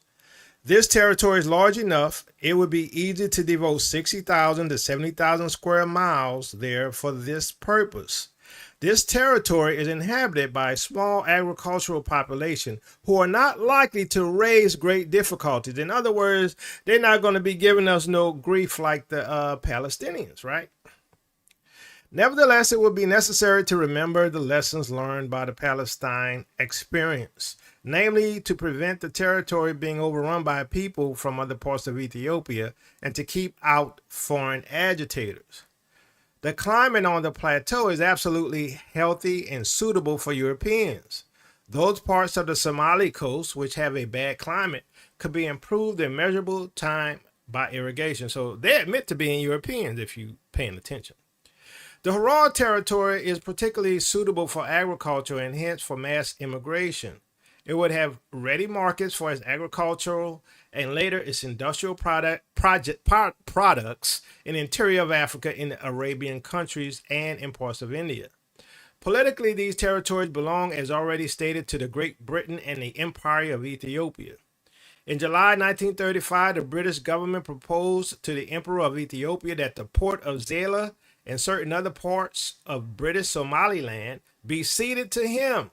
This territory is large enough, it would be easy to devote 60,000 to 70,000 square miles there for this purpose. This territory is inhabited by a small agricultural population who are not likely to raise great difficulties. In other words, they're not going to be giving us no grief like the Palestinians, right? Nevertheless, it will be necessary to remember the lessons learned by the Palestine experience, namely to prevent the territory being overrun by people from other parts of Ethiopia and to keep out foreign agitators. The climate on the plateau is absolutely healthy and suitable for Europeans. Those parts of the Somali coast which have a bad climate could be improved in measurable time by irrigation. So they admit to being Europeans if you're paying attention. The Harar territory is particularly suitable for agriculture and hence for mass immigration. It would have ready markets for its agricultural and later its industrial products in the interior of Africa, in the Arabian countries, and in parts of India. Politically, these territories belong, as already stated, to the Great Britain and the Empire of Ethiopia. In July 1935, the British government proposed to the Emperor of Ethiopia that the port of Zela and certain other parts of British Somaliland be ceded to him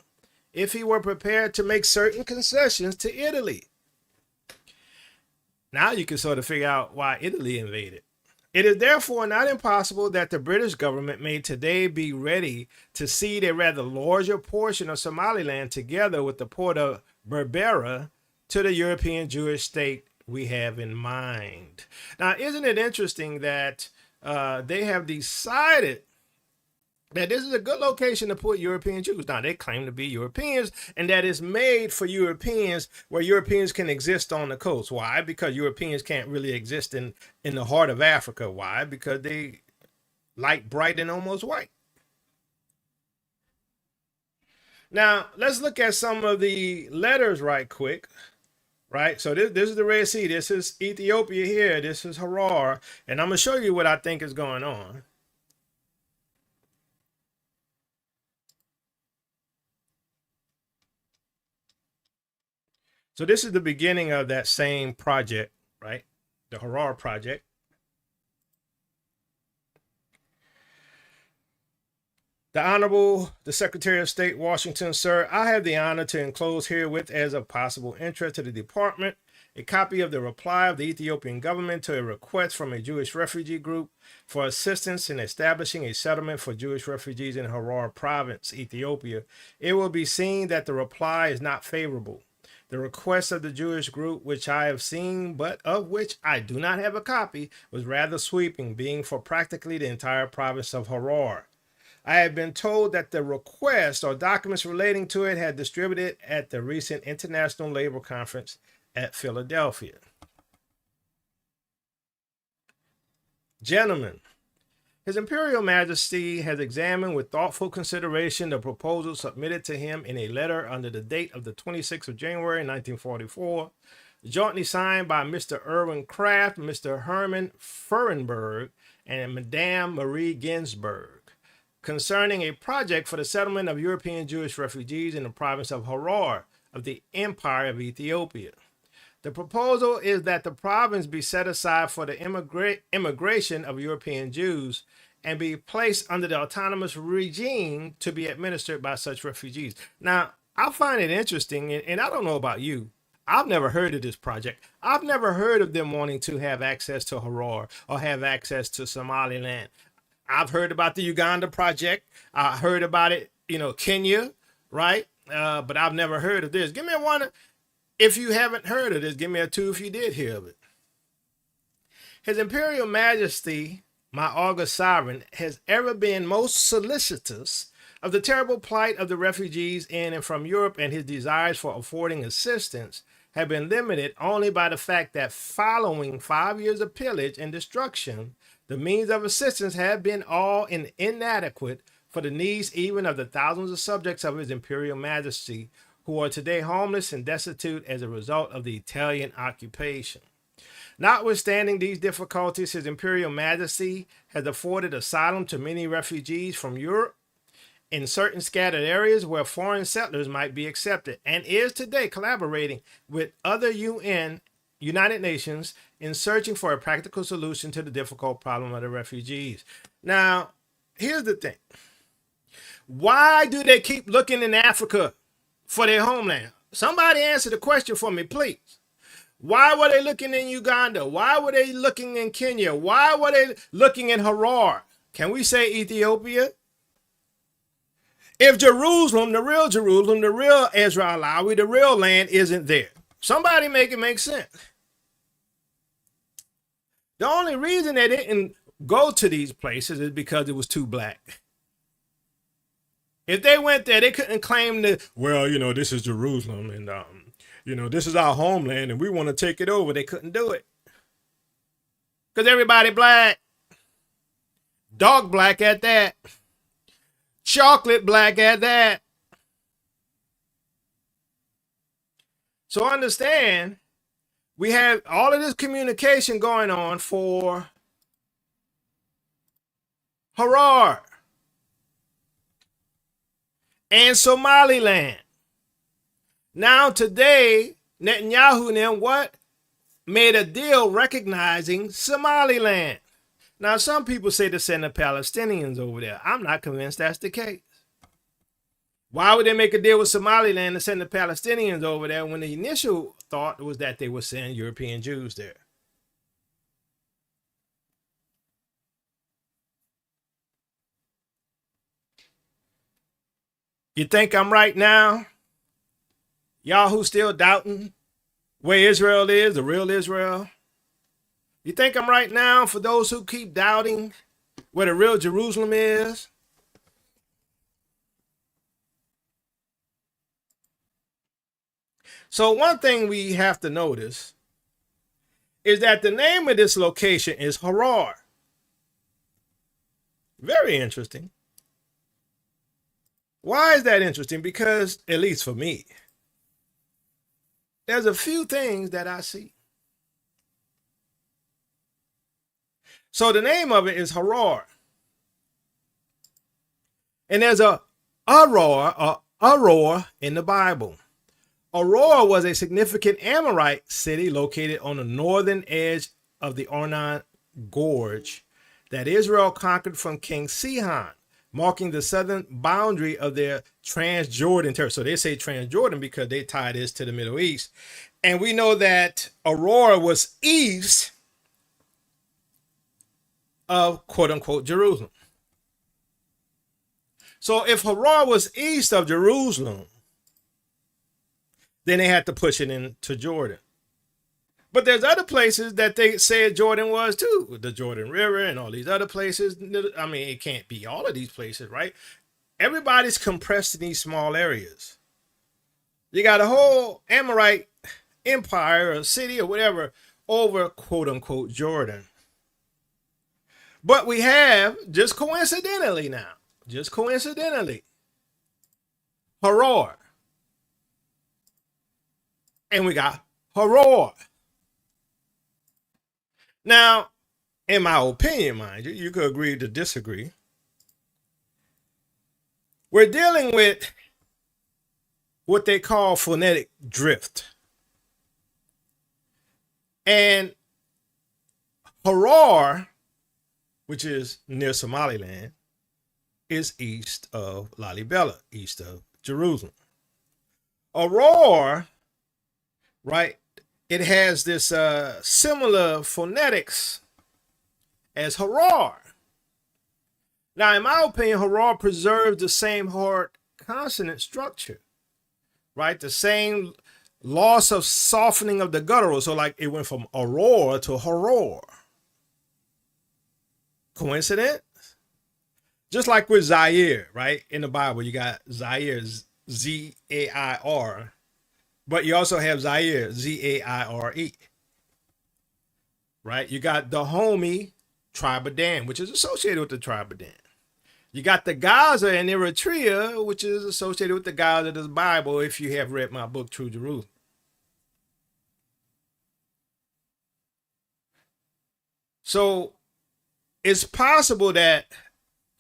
if he were prepared to make certain concessions to Italy. Now you can sort of figure out why Italy invaded. It is therefore not impossible that the British government may today be ready to cede a rather larger portion of Somaliland together with the port of Berbera to the European Jewish state we have in mind. Now, isn't it interesting that they have decided that this is a good location to put European Jews? Now, they claim to be Europeans, and that is made for Europeans, where Europeans can exist on the coast. Why? Because Europeans can't really exist in the heart of Africa. Why? Because they light, bright, and almost white. Now, let's look at some of the letters right quick. Right, so this is the Red Sea. This is Ethiopia here. This is Harar, and I'm going to show you what I think is going on. So this is the beginning of that same project, right? The Harar project. The Honorable, the Secretary of State, Washington, sir, I have the honor to enclose herewith as of possible interest to the Department a copy of the reply of the Ethiopian government to a request from a Jewish refugee group for assistance in establishing a settlement for Jewish refugees in Harar province, Ethiopia. It will be seen that the reply is not favorable. The request of the Jewish group, which I have seen, but of which I do not have a copy, was rather sweeping, being for practically the entire province of Harar. I have been told that the request or documents relating to it had distributed at the recent International Labor Conference at Philadelphia. Gentlemen, His Imperial Majesty has examined with thoughtful consideration the proposal submitted to him in a letter under the date of the 26th of January 1944, jointly signed by Mr. Irwin Kraft, Mr. Herman Furrenberg, and Madame Marie Ginsburg, concerning a project for the settlement of European Jewish refugees in the province of Harar of the Empire of Ethiopia. The proposal is that the province be set aside for the immigration of European Jews and be placed under the autonomous regime to be administered by such refugees. Now, I find it interesting, and I don't know about you. I've never heard of this project. I've never heard of them wanting to have access to Harar or have access to Somaliland. I've heard about the Uganda project. I heard about it, Kenya, right? But I've never heard of this. Give me a 1 if you haven't heard of this. Give me a 2 if you did hear of it. His Imperial Majesty, my august sovereign, has ever been most solicitous of the terrible plight of the refugees in and from Europe, and his desires for affording assistance have been limited only by the fact that following 5 years of pillage and destruction, the means of assistance have been all inadequate for the needs even of the thousands of subjects of His Imperial Majesty who are today homeless and destitute as a result of the Italian occupation. Notwithstanding these difficulties, His Imperial Majesty has afforded asylum to many refugees from Europe in certain scattered areas where foreign settlers might be accepted, and is today collaborating with other United Nations in searching for a practical solution to the difficult problem of the refugees. Now, here's the thing. Why do they keep looking in Africa for their homeland? Somebody answer the question for me, please. Why were they looking in Uganda? Why were they looking in Kenya? Why were they looking in Harar? Can we say Ethiopia? If Jerusalem, the real Israel, the real land isn't there, somebody make it make sense. The only reason they didn't go to these places is because it was too black. If they went there, they couldn't claim this is Jerusalem and, this is our homeland and we want to take it over. They couldn't do it. Because everybody black. Dark black at that. Chocolate black at that. So understand, we have all of this communication going on for Harar and Somaliland. Now today, Netanyahu and them made a deal recognizing Somaliland. Now some people say to send the Palestinians over there. I'm not convinced that's the case. Why would they make a deal with Somaliland and send the Palestinians over there when the initial thought was that they would send European Jews there? You think I'm right now? Y'all who still doubting where Israel is, the real Israel? You think I'm right now for those who keep doubting where the real Jerusalem is? So one thing we have to notice is that the name of this location is Harar. Very interesting. Why is that interesting? Because, at least for me, there's a few things that I see. So the name of it is Harar. And there's a Aroer in the Bible. Aroer was a significant Amorite city located on the northern edge of the Arnon Gorge that Israel conquered from King Sihon marking the southern boundary of their Transjordan territory. So they say Transjordan because they tie this to the Middle East. And we know that Aurora was east of quote unquote Jerusalem. So if Harar was east of Jerusalem, then they had to push it into Jordan. But there's other places that they said Jordan was too, the Jordan River and all these other places. I mean, it can't be all of these places, right? Everybody's compressed in these small areas. You got a whole Amorite empire or city or whatever over quote unquote Jordan. But we have, just coincidentally, Harar. And we got Haror. Now, in my opinion, mind you, you could agree to disagree. We're dealing with what they call phonetic drift. And Harar, which is near Somaliland, is east of Lalibela, east of Jerusalem. Aurora, right, it has this similar phonetics as Harar. Now, in my opinion, Harar preserves the same hard consonant structure, right? The same loss of softening of the guttural. So like it went from Aurora to Horror. Coincidence? Just like with Zaire, right? In the Bible, you got Zaire, Z-A-I-R, but you also have Zaire, Z-A-I-R-E, right? You got Dahomey, tribe of Dan, which is associated with the tribe of Dan. You got the Gaza and Eritrea, which is associated with the Gaza of the Bible, if you have read my book, True Jerusalem. So it's possible that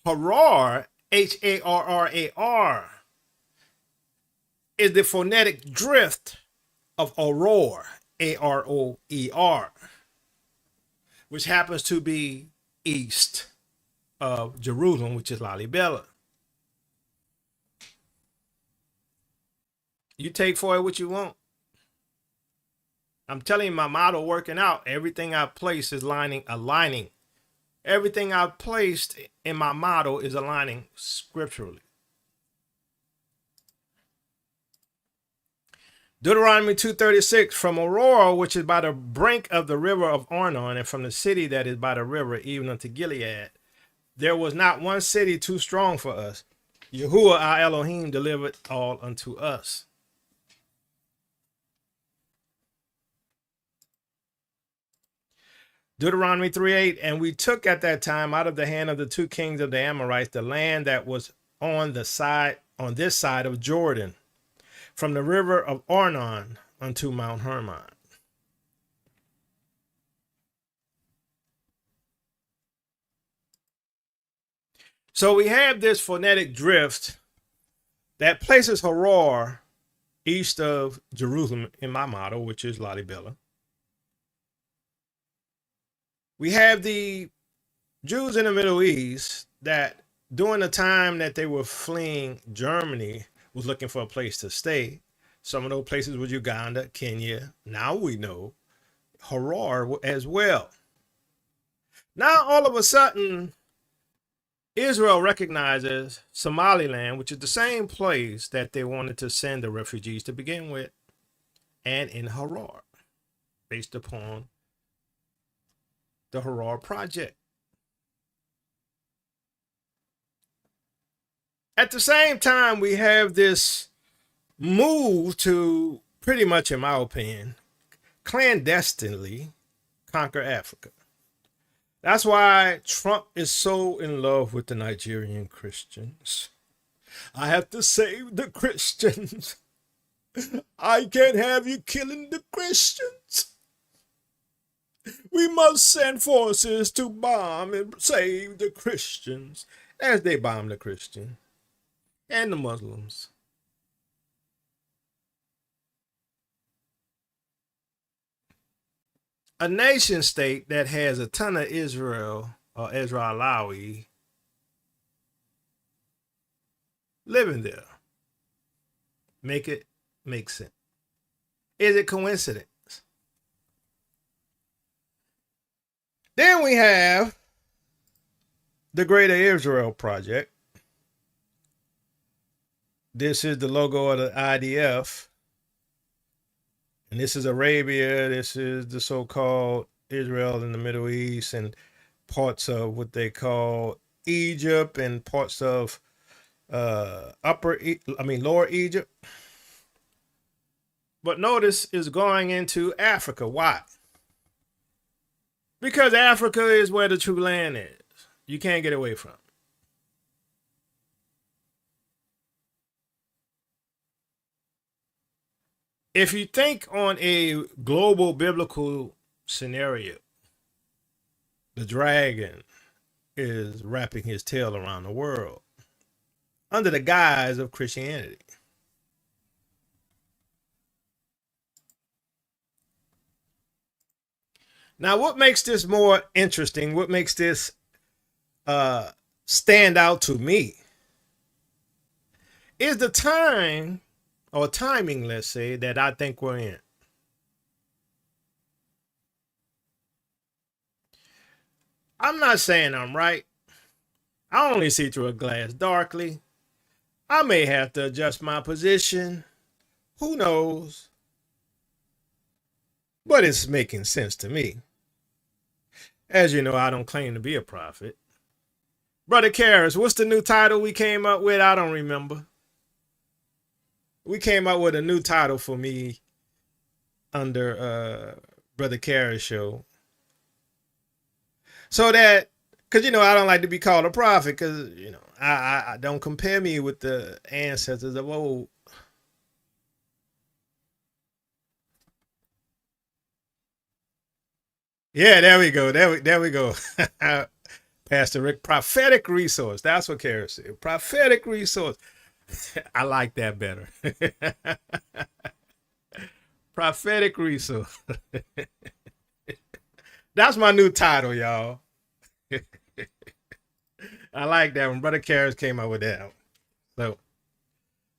Harar, H-A-R-R-A-R, is the phonetic drift of Aurora, A-R-O-E-R, which happens to be east of Jerusalem, which is Lalibela. You take for it what you want. I'm telling you, my model working out. Everything I place is aligning. Everything I've placed in my model is aligning scripturally. Deuteronomy 2:36, from Aurora, which is by the brink of the river of Arnon, and from the city that is by the river, even unto Gilead, there was not one city too strong for us. Yahuwah our Elohim delivered all unto us. Deuteronomy 3:8, and we took at that time out of the hand of the two kings of the Amorites the land that was on this side of Jordan, from the river of Arnon unto Mount Hermon. So we have this phonetic drift that places Harar east of Jerusalem in my model, which is Lalibela. We have the Jews in the Middle East that during the time that they were fleeing Germany was looking for a place to stay. Some of those places were Uganda, Kenya. Now we know Harar as well. Now all of a sudden, Israel recognizes Somaliland, which is the same place that they wanted to send the refugees to begin with, and in Harar, based upon the Harar Project. At the same time, we have this move to pretty much, in my opinion, clandestinely conquer Africa. That's why Trump is so in love with the Nigerian Christians. I have to save the Christians. I can't have you killing the Christians. We must send forces to bomb and save the Christians, as they bomb the Christian and the Muslims. A nation state that has a ton of Israel or Israeli living there. Make it make sense. Is it coincidence? Then we have the Greater Israel Project. This is the logo of the IDF. And this is Arabia. This is the so-called Israel in the Middle East and parts of what they call Egypt and parts of lower Egypt. But notice it's going into Africa. Why? Because Africa is where the true land is. You can't get away from it. If you think on a global biblical scenario, the dragon is wrapping his tail around the world under the guise of Christianity. Now, what makes this more interesting, what makes this stand out to me, is the time or timing, let's say, that I think we're in. I'm not saying I'm right. I only see through a glass darkly. I may have to adjust my position. Who knows? But it's making sense to me. As you know, I don't claim to be a prophet. Brother Karras, what's the new title we came up with? I don't remember. We came up with a new title for me under Brother Karras' show. So that, because, you know, I don't like to be called a prophet because, you know, I don't compare me with the ancestors of old. Yeah, there we go. There we go. Pastor Rick, prophetic resource. That's what Karras said. Prophetic resource. I like that better. Prophetic resource. That's my new title, y'all. I like that one. Brother Karras came up with that one.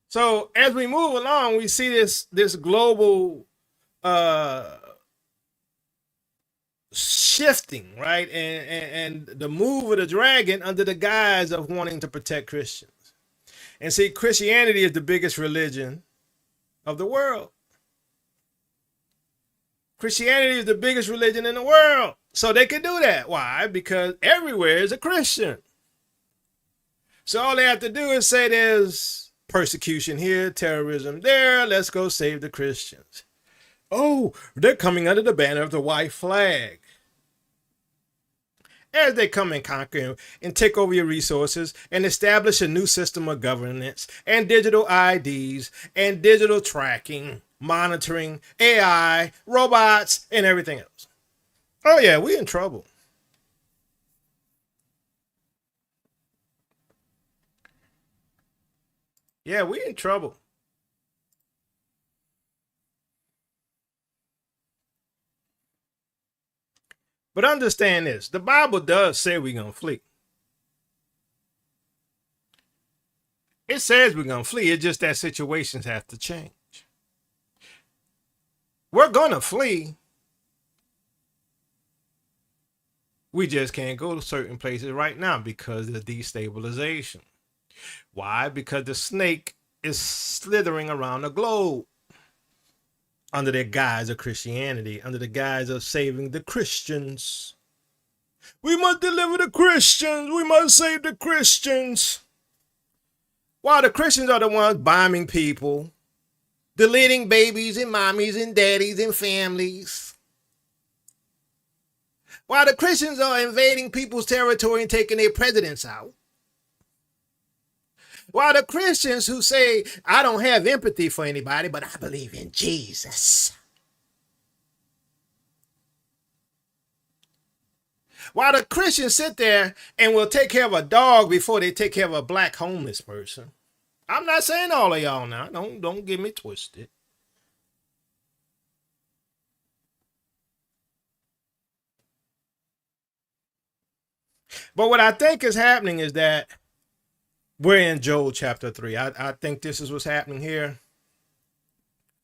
So as we move along, we see this global shifting, right? And the move of the dragon under the guise of wanting to protect Christians. And see, Christianity is the biggest religion of the world. Christianity is the biggest religion in the world. So they can do that. Why? Because everywhere is a Christian. So all they have to do is say there's persecution here, terrorism there. Let's go save the Christians. Oh, they're coming under the banner of the white flag. As they come and conquer and take over your resources and establish a new system of governance and digital IDs and digital tracking, monitoring, AI, robots, and everything else. Oh yeah, we in trouble. Yeah, we in trouble. But understand this, the Bible does say we're going to flee. It says we're going to flee. It's just that situations have to change. We're going to flee. We just can't go to certain places right now because of the destabilization. Why? Because the snake is slithering around the globe under the guise of Christianity, under the guise of saving the Christians. We must deliver the Christians. We must save the Christians. While the Christians are the ones bombing people, deleting babies and mommies and daddies and families. While the Christians are invading people's territory and taking their presidents out. While the Christians who say, I don't have empathy for anybody, but I believe in Jesus. While the Christians sit there and will take care of a dog before they take care of a black homeless person. I'm not saying all of y'all now. Don't get me twisted. But what I think is happening is that We're in Joel chapter 3. I think this is what's happening here.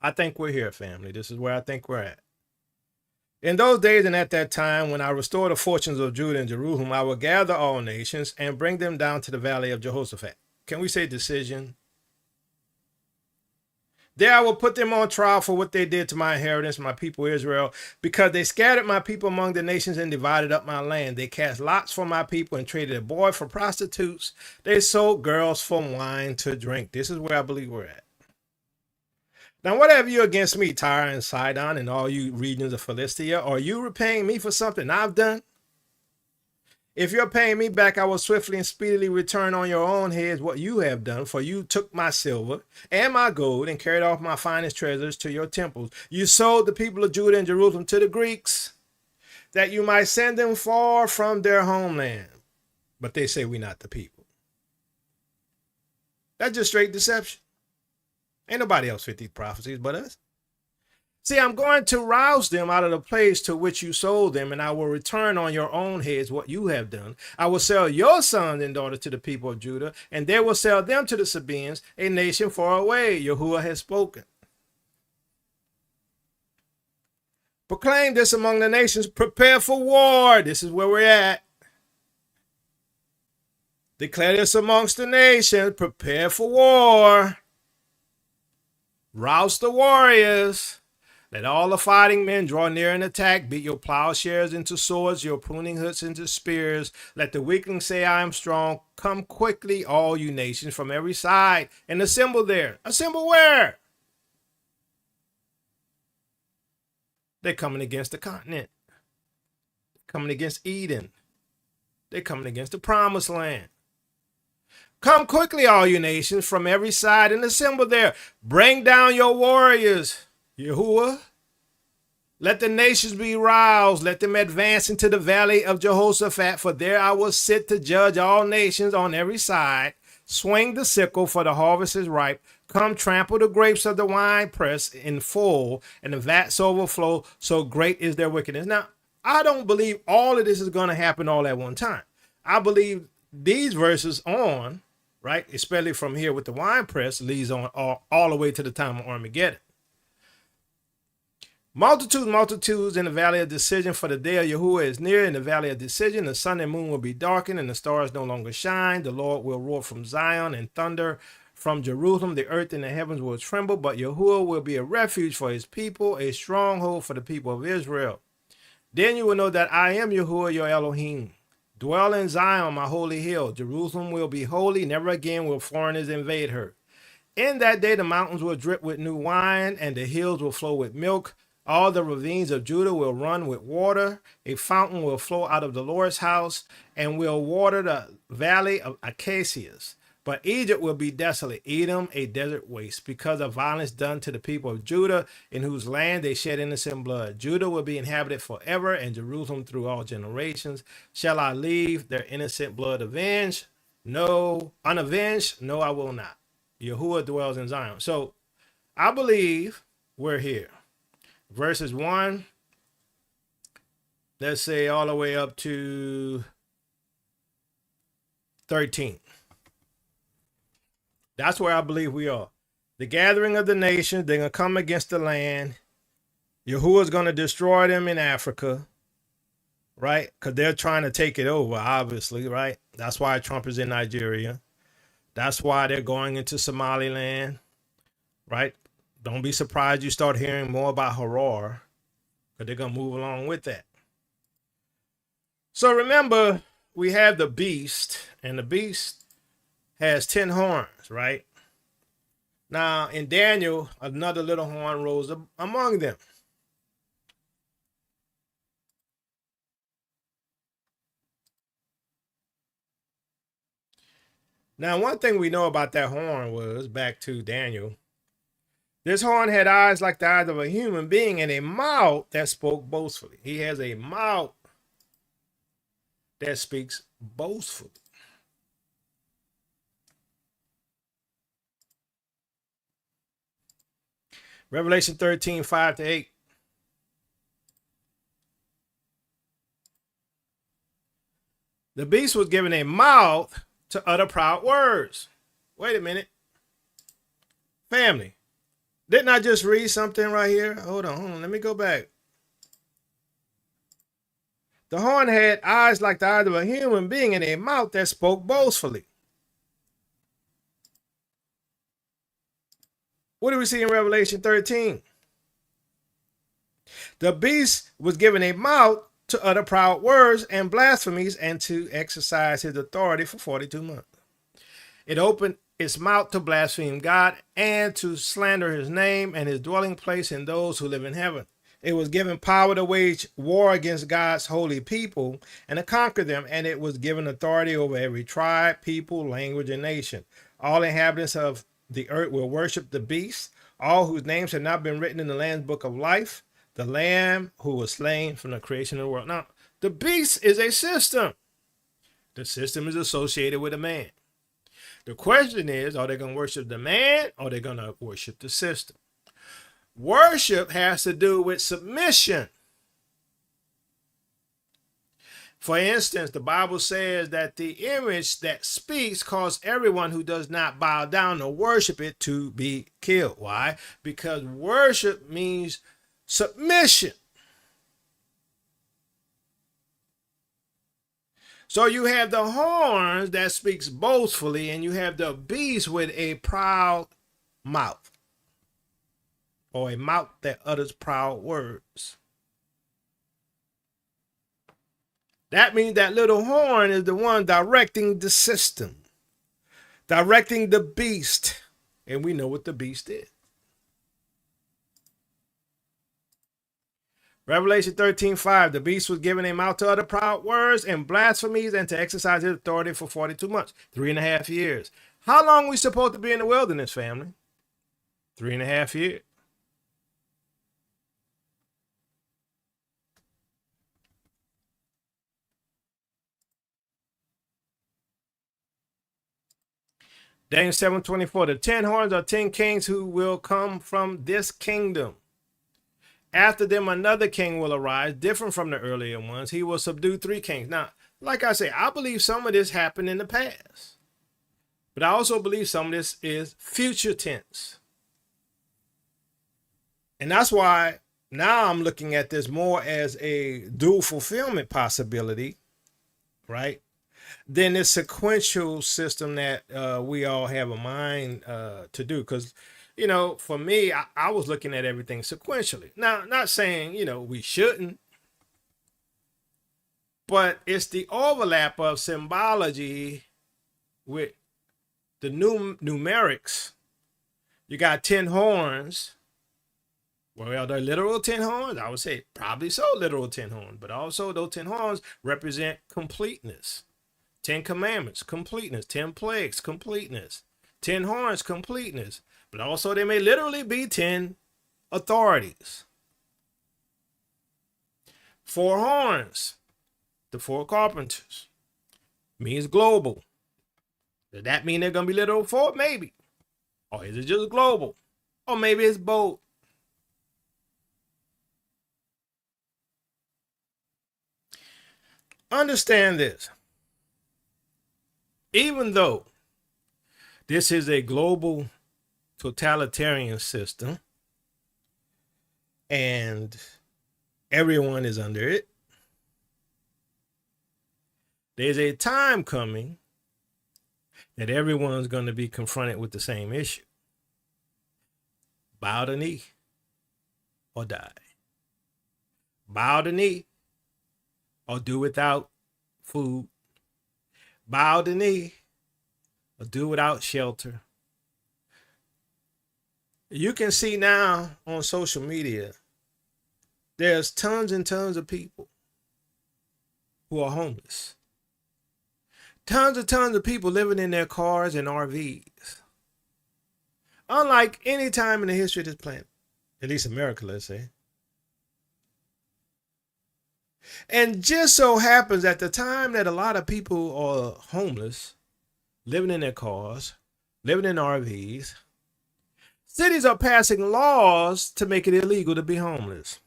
I think we're here, family. This is where I think we're at. In those days and at that time, when I restore the fortunes of Judah and Jerusalem, I will gather all nations and bring them down to the valley of Jehoshaphat. Can we say decision? There I will put them on trial for what they did to my inheritance, my people Israel, because they scattered my people among the nations and divided up my land. They cast lots for my people and traded a boy for prostitutes. They sold girls for wine to drink. This is where I believe we're at. Now, what have you against me, Tyre and Sidon, and all you regions of Philistia? Are you repaying me for something I've done? If you're paying me back, I will swiftly and speedily return on your own heads what you have done, for you took my silver and my gold and carried off my finest treasures to your temples. You sold the people of Judah and Jerusalem to the Greeks, that you might send them far from their homeland. But they say we're not the people. That's just straight deception. Ain't nobody else fit these prophecies but us. See, I'm going to rouse them out of the place to which you sold them, and I will return on your own heads what you have done. I will sell your sons and daughters to the people of Judah, and they will sell them to the Sabaeans, a nation far away. Yahuwah has spoken. Proclaim this among the nations. Prepare for war. This is where we're at. Declare this amongst the nations. Prepare for war. Rouse the warriors. Let all the fighting men draw near and attack. Beat your plowshares into swords, your pruning hooks into spears. Let the weakling say, I am strong. Come quickly, all you nations, from every side, and assemble there. Assemble where? They're coming against the continent. They're coming against Eden. They're coming against the promised land. Come quickly, all you nations, from every side, and assemble there. Bring down your warriors. Yahuwah, let the nations be roused. Let them advance into the valley of Jehoshaphat, for there I will sit to judge all nations on every side. Swing the sickle, for the harvest is ripe. Come trample the grapes of the winepress in full, and the vats overflow, so great is their wickedness. Now, I don't believe all of this is going to happen all at one time. I believe these verses on, right, especially from here with the winepress, leads on all the way to the time of Armageddon. Multitudes in the valley of decision, for the day of Yahuwah is near. In the valley of decision, the sun and moon will be darkened, and the stars no longer shine. The Lord will roar from Zion and thunder from Jerusalem. The earth and the heavens will tremble, but Yahuwah will be a refuge for his people, a stronghold for the people of Israel. Then you will know that I am Yahuwah, your Elohim. Dwell in Zion, my holy hill. Jerusalem will be holy. Never again will foreigners invade her. In that day, the mountains will drip with new wine, and the hills will flow with milk. All the ravines of Judah will run with water. A fountain will flow out of the Lord's house and will water the valley of acacias. But Egypt will be desolate, Edom a desert waste, because of violence done to the people of Judah, in whose land they shed innocent blood. Judah will be inhabited forever, and Jerusalem through all generations. Shall I leave their innocent blood avenged? No. Unavenged? No, I will not. Yahuwah dwells in Zion. So I believe we're here. Verses 1, let's say all the way up to 13. That's where I believe we are. The gathering of the nations, they're going to come against the land. Yahuwah's going to destroy them in Africa, right? Because they're trying to take it over, obviously, right? That's why Trump is in Nigeria. That's why they're going into Somaliland, right? Don't be surprised you start hearing more about Harar, because they're going to move along with that. So remember, we have the beast, and the beast has 10 horns, right? Now, in Daniel, another little horn rose among them. Now, one thing we know about that horn was, back to Daniel, this horn had eyes like the eyes of a human being and a mouth that spoke boastfully. He has a mouth that speaks boastfully. Revelation 13, 5-8. The beast was given a mouth to utter proud words. Wait a minute. Family. Didn't I just read something right here? Hold on. Let me go back. The horn had eyes like the eyes of a human being and a mouth that spoke boastfully. What do we see in Revelation 13? The beast was given a mouth to utter proud words and blasphemies and to exercise his authority for 42 months. It opened its mouth to blaspheme God and to slander his name and his dwelling place in those who live in heaven. It was given power to wage war against God's holy people and to conquer them, and it was given authority over every tribe, people, language, and nation. All inhabitants of the earth will worship the beast, all whose names have not been written in the Lamb's book of life, the Lamb who was slain from the creation of the world. Now, the beast is a system. The system is associated with a man. The question is, are they going to worship the man or are they going to worship the system? Worship has to do with submission. For instance, the Bible says that the image that speaks causes everyone who does not bow down or worship it to be killed. Why? Because worship means submission. So you have the horns that speaks boastfully, and you have the beast with a proud mouth, or a mouth that utters proud words. That means that little horn is the one directing the system, directing the beast, and we know what the beast is. Revelation 13:5, the beast was given a mouth to utter proud words and blasphemies and to exercise his authority for 42 months, 3.5 years. How long are we supposed to be in the wilderness, family? 3.5 years. Daniel 7:24, the 10 horns are 10 kings who will come from this kingdom. After them, another king will arise, different from the earlier ones. He will subdue 3 kings. Now, like I say, I believe some of this happened in the past. But I also believe some of this is future tense. And that's why now I'm looking at this more as a dual fulfillment possibility, right? Than this sequential system that we all have a mind to do. Because, you know, for me, I was looking at everything sequentially. Now, not saying, you know, we shouldn't, but it's the overlap of symbology with the numerics. You got 10 horns. Well, are there literal 10 horns? I would say probably so, literal 10 horns. But also those 10 horns represent completeness. 10 commandments, completeness. 10 plagues, completeness. 10 horns, completeness. But also they may literally be 10 authorities. 4 horns, the 4 carpenters, means global. Does that mean they're going to be literal 4? Maybe. Or is it just global? Or maybe it's both. Understand this. Even though this is a global totalitarian system and everyone is under it, there's a time coming that everyone's going to be confronted with the same issue. Bow the knee or die. Bow the knee or do without food. Bow the knee or do without shelter. You can see now on social media, there's tons and tons of people who are homeless. Tons and tons of people living in their cars and RVs. Unlike any time in the history of this planet, at least America, let's say. And just so happens at the time that a lot of people are homeless, living in their cars, living in RVs, cities are passing laws to make it illegal to be homeless.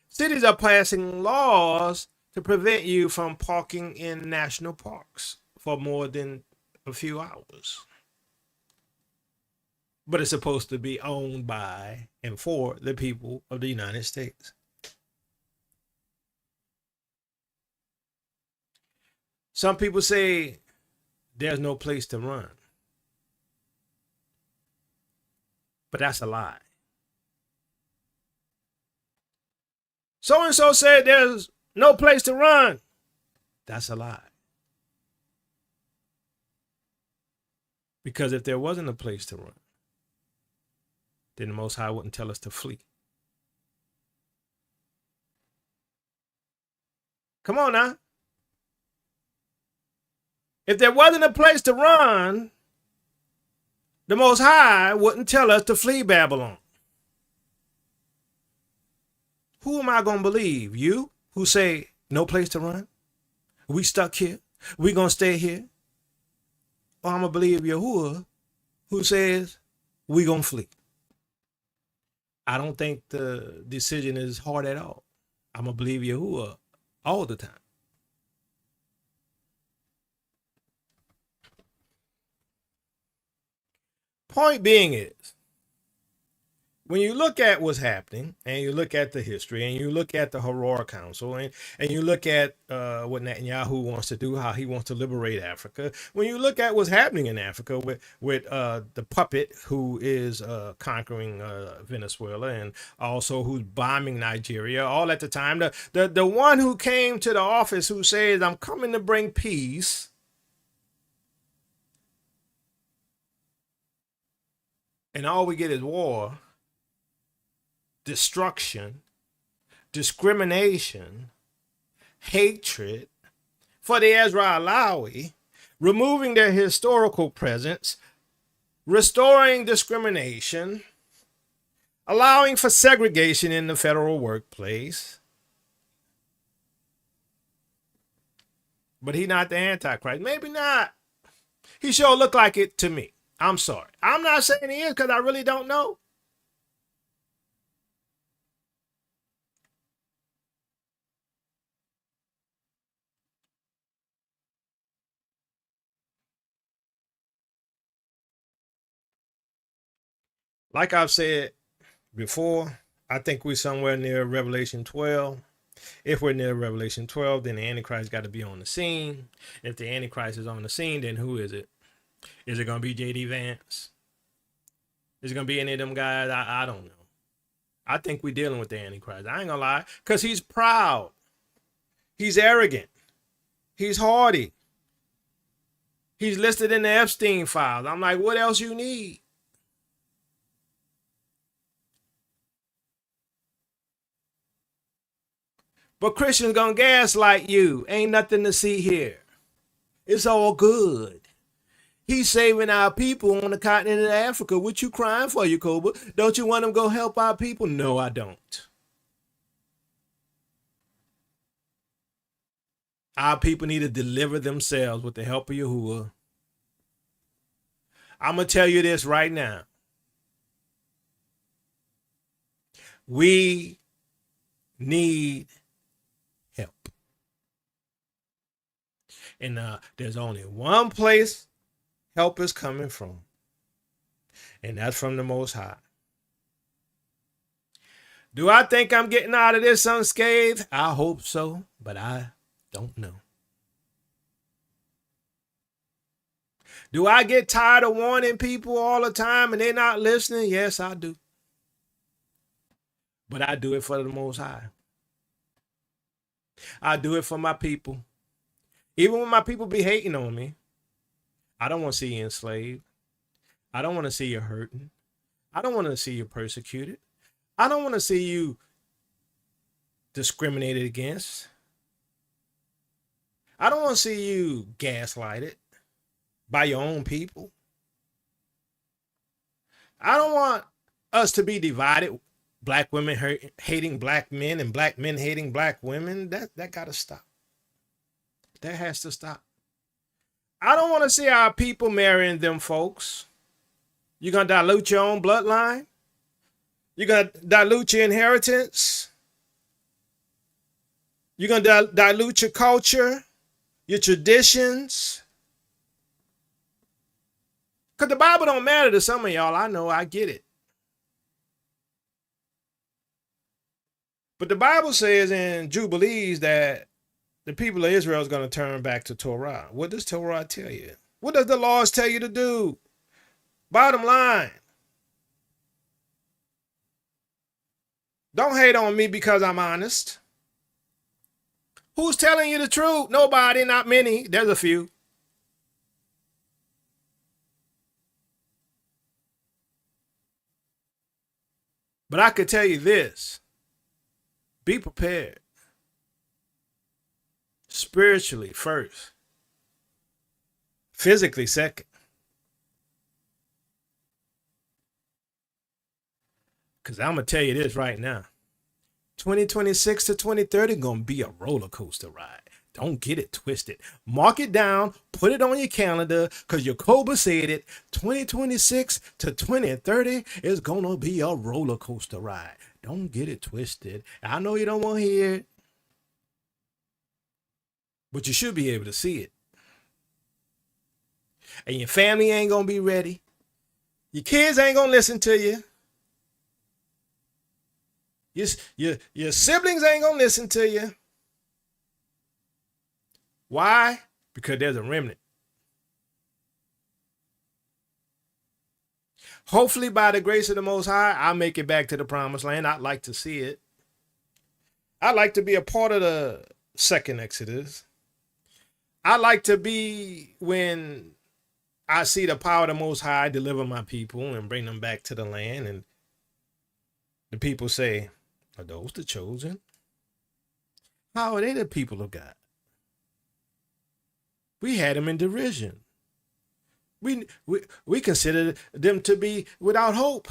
Cities are passing laws to prevent you from parking in national parks for more than a few hours. but it's supposed to be owned by and for the people of the United States. Some people say there's no place to run, but that's a lie. So-and-so said there's no place to run. That's a lie. Because if there wasn't a place to run, then the Most High wouldn't tell us to flee. Come on now. If there wasn't a place to run, the Most High wouldn't tell us to flee Babylon. Who am I going to believe? You who say no place to run? We stuck here? We going to stay here? Or I'm going to believe Yahuwah who says we going to flee? I don't think the decision is hard at all. I'm going to believe Yahuwah all the time. Point being is, when you look at what's happening, and you look at the history, and you look at the Horror Council, and you look at what Netanyahu wants to do, how he wants to liberate Africa, when you look at what's happening in Africa with the puppet who is conquering Venezuela, and also who's bombing Nigeria, all at the time, the one who came to the office who says, I'm coming to bring peace, and all we get is war, destruction, discrimination, hatred for the Ezra Alawi, removing their historical presence, restoring discrimination, allowing for segregation in the federal workplace. But he's not the Antichrist. Maybe not. He sure looked like it to me. I'm sorry. I'm not saying he is because I really don't know. Like I've said before, I think we're somewhere near Revelation 12. If we're near Revelation 12, then the Antichrist got to be on the scene. If the Antichrist is on the scene, then who is it? Is it going to be J.D. Vance? Is it going to be any of them guys? I don't know. I think we're dealing with the Antichrist. I ain't going to lie. Because he's proud. He's arrogant. He's haughty. He's listed in the Epstein files. I'm like, what else you need? But Christians gonna gaslight you. Ain't nothing to see here. It's all good. He's saving our people on the continent of Africa. What you crying for, Yakoba? Don't you want him to go help our people? No, I don't. Our people need to deliver themselves with the help of Yahuwah. I'm going to tell you this right now. We need help. And there's only one place help is coming from, and that's from the Most High. Do I think I'm getting out of this unscathed? I hope so, but I don't know. Do I get tired of warning people all the time and they're not listening? Yes, I do. But I do it for the Most High. I do it for my people. Even when my people be hating on me, I don't want to see you enslaved. I don't want to see you hurting. I don't want to see you persecuted. I don't want to see you discriminated against. I don't want to see you gaslighted by your own people. I don't want us to be divided. Black women hating black men and black men hating black women. That got to stop. That has to stop. I don't want to see our people marrying them folks. You're going to dilute your own bloodline? You're going to dilute your inheritance? You're going to dilute your culture, your traditions? Because the Bible don't matter to some of y'all. I know, I get it. But the Bible says in Jubilees that the people of Israel is going to turn back to Torah. What does Torah tell you? What does the laws tell you to do? Bottom line. Don't hate on me because I'm honest. Who's telling you the truth? Nobody, not many. There's a few. But I could tell you this. Be prepared. Spiritually first. Physically second. Because I'm going to tell you this right now. 2026 to 2030 going to be a roller coaster ride. Don't get it twisted. Mark it down. Put it on your calendar because Jacoba said it. 2026 to 2030 is going to be a roller coaster ride. Don't get it twisted. I know you don't want to hear it, but you should be able to see it. And your family ain't going to be ready. Your kids ain't going to listen to you. Your siblings ain't going to listen to you. Why? Because there's a remnant. Hopefully, by the grace of the Most High, I'll make it back to the promised land. I'd like to see it. I'd like to be a part of the second Exodus. I'd like to be when I see the power of the Most High deliver my people and bring them back to the land. And the people say, are those the chosen? How are they the people of God? We had them in derision. We considered them to be without hope.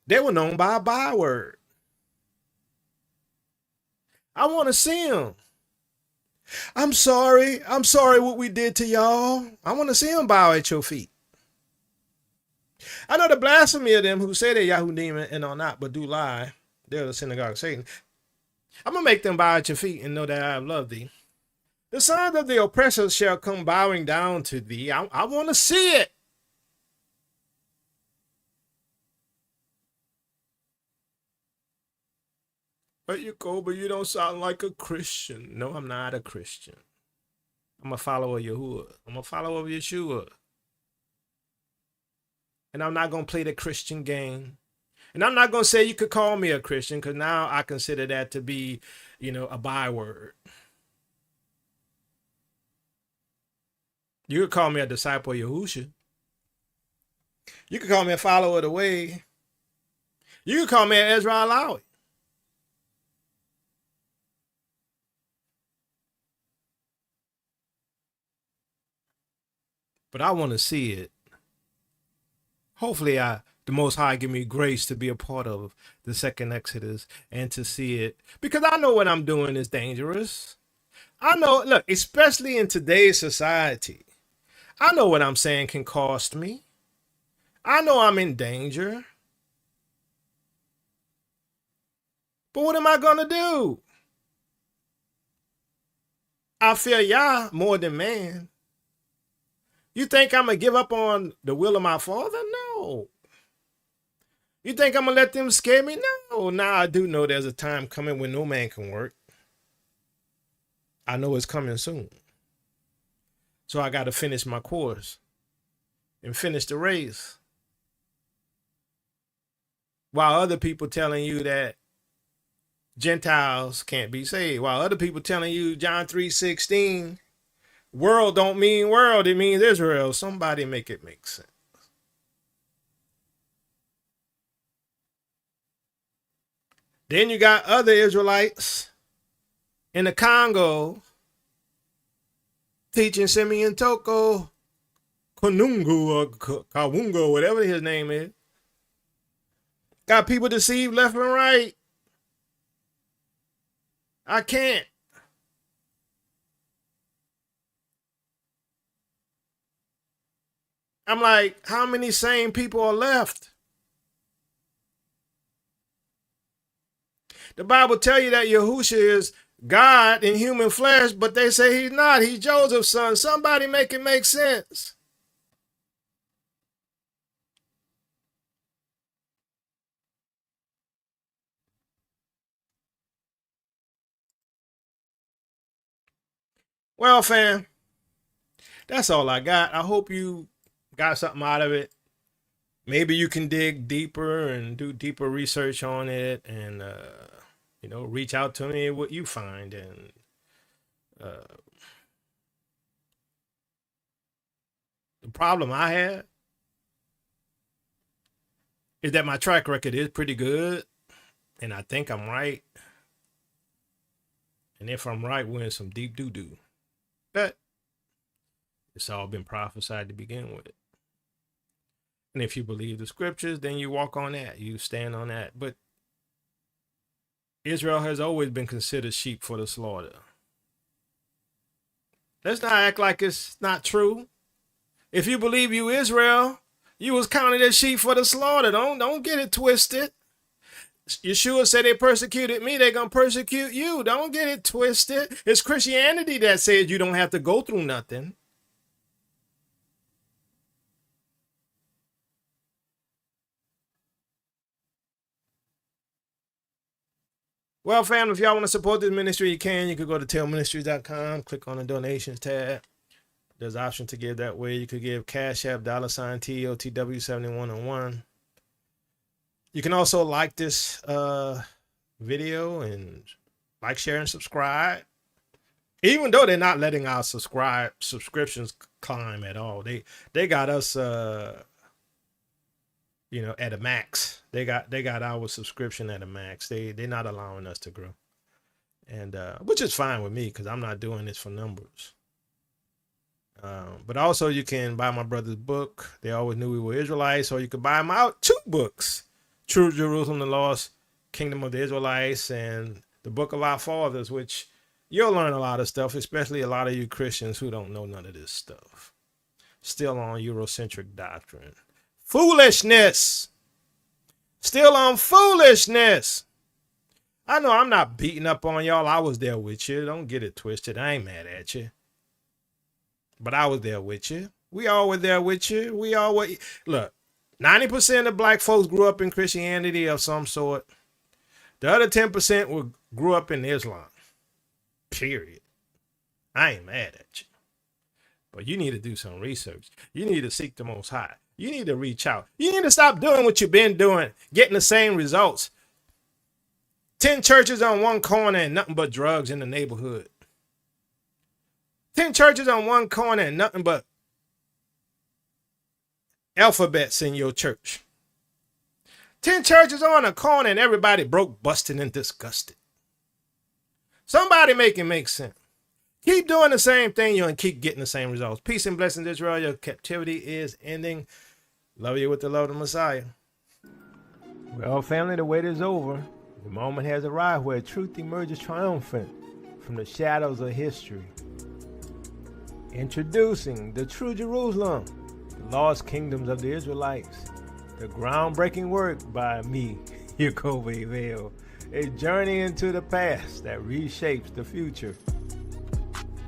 They were known by a byword. I want to see them. I'm sorry what we did to y'all. I want to see them bow at your feet. I know the blasphemy of them who say they're Yahudim and are not, but do lie. They're the synagogue of Satan. I'm going to make them bow at your feet and know that I have loved thee. The sons of the oppressors shall come bowing down to thee. I want to see it. But you don't sound like a Christian. No, I'm not a Christian. I'm a follower of Yahuwah. I'm a follower of Yeshua. And I'm not going to play the Christian game. And I'm not going to say you could call me a Christian because now I consider that to be, a byword. You could call me a disciple of Yahusha. You could call me a follower of the way. You could call me an Ezra Alawi. But I want to see it. Hopefully the Most High give me grace to be a part of the second Exodus and to see it. Because I know what I'm doing is dangerous. I know, look, especially in today's society, I know what I'm saying can cost me. I know I'm in danger. But what am I going to do? I fear Yah more than man. You think I'm going to give up on the will of my Father? No. You think I'm going to let them scare me? No. Now I do know there's a time coming when no man can work. I know it's coming soon. So I got to finish my course and finish the race. While other people telling you that Gentiles can't be saved. While other people telling you John 3:16, world don't mean world, it means Israel. Somebody make it make sense. Then you got other Israelites in the Congo teaching Simeon Toko, Konungu or Kawungo, whatever his name is. Got people deceived left and right. I can't. I'm like, how many sane people are left? The Bible tell you that Yahusha is God in human flesh, but they say he's not. He's Joseph's son. Somebody make it make sense. Well, fam, that's all I got. I hope you got something out of it. Maybe you can dig deeper and do deeper research on it, and reach out to me what you find. And the problem I had is that my track record is pretty good, and I think I'm right. And if I'm right, we're in some deep doo-doo. But it's all been prophesied to begin with. And if you believe the scriptures, then you walk on that. You stand on that. But Israel has always been considered sheep for the slaughter. Let's not act like it's not true. If you believe you Israel, you was counted as sheep for the slaughter. Don't get it twisted. Yeshua said they persecuted me, they're going to persecute you. Don't get it twisted. It's Christianity that says you don't have to go through nothing. Well, family, if y'all want to support this ministry, you can. You could go to tellministries.com, click on the donations tab. There's an option to give that way. You could give Cash App, $TOTW7101. You can also like this video and like, share, and subscribe. Even though they're not letting our subscriptions climb at all. They got us at a max. They got our subscription at a max. They're not allowing us to grow. And which is fine with me, because I'm not doing this for numbers. But also you can buy my brother's book. They always knew we were Israelites, or you could buy them out 2 books. True Jerusalem, the Lost Kingdom of the Israelites, and the Book of Our Fathers, which you'll learn a lot of stuff, especially a lot of you Christians who don't know none of this stuff. Still on Eurocentric doctrine. Foolishness. Still on foolishness. I know I'm not beating up on y'all. I was there with you. Don't get it twisted. I ain't mad at you. But I was there with you. We all were there with you. We all were. Look, 90% of black folks grew up in Christianity of some sort. The other 10% grew up in Islam. Period. I ain't mad at you. But you need to do some research. You need to seek the Most High. You need to reach out. You need to stop doing what you've been doing, getting the same results. 10 churches on one corner and nothing but drugs in the neighborhood. 10 churches on one corner and nothing but alphabets in your church. 10 churches on a corner and everybody broke, busted, and disgusted. Somebody make it make sense. Keep doing the same thing, you'll keep getting the same results. Peace and blessings, Israel. Your captivity is ending. Love you with the love of the Messiah. Well, family, the wait is over. The moment has arrived where truth emerges triumphant from the shadows of history. Introducing the True Jerusalem, the Lost Kingdoms of the Israelites, the groundbreaking work by me, Yaakov Vale, a journey into the past that reshapes the future.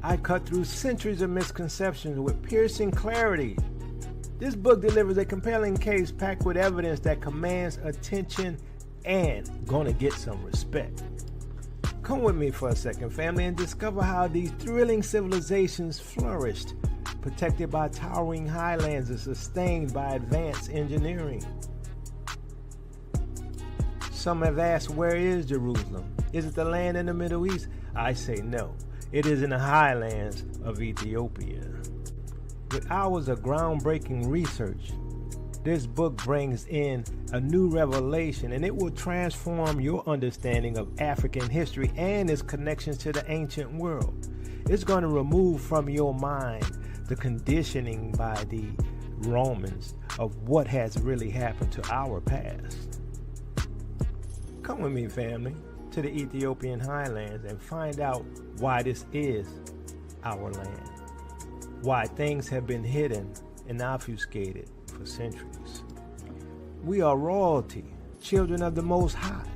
I cut through centuries of misconceptions with piercing clarity. This book delivers a compelling case packed with evidence that commands attention and gonna get some respect. Come with me for a second, family, and discover how these thrilling civilizations flourished, protected by towering highlands and sustained by advanced engineering. Some have asked, where is Jerusalem? Is it the land in the Middle East? I say no. It is in the highlands of Ethiopia. With hours of groundbreaking research, this book brings in a new revelation, and it will transform your understanding of African history and its connections to the ancient world. It's going to remove from your mind the conditioning by the Romans of what has really happened to our past. Come with me, family, to the Ethiopian highlands and find out why this is our land. Why things have been hidden and obfuscated for centuries. We are royalty, children of the Most High.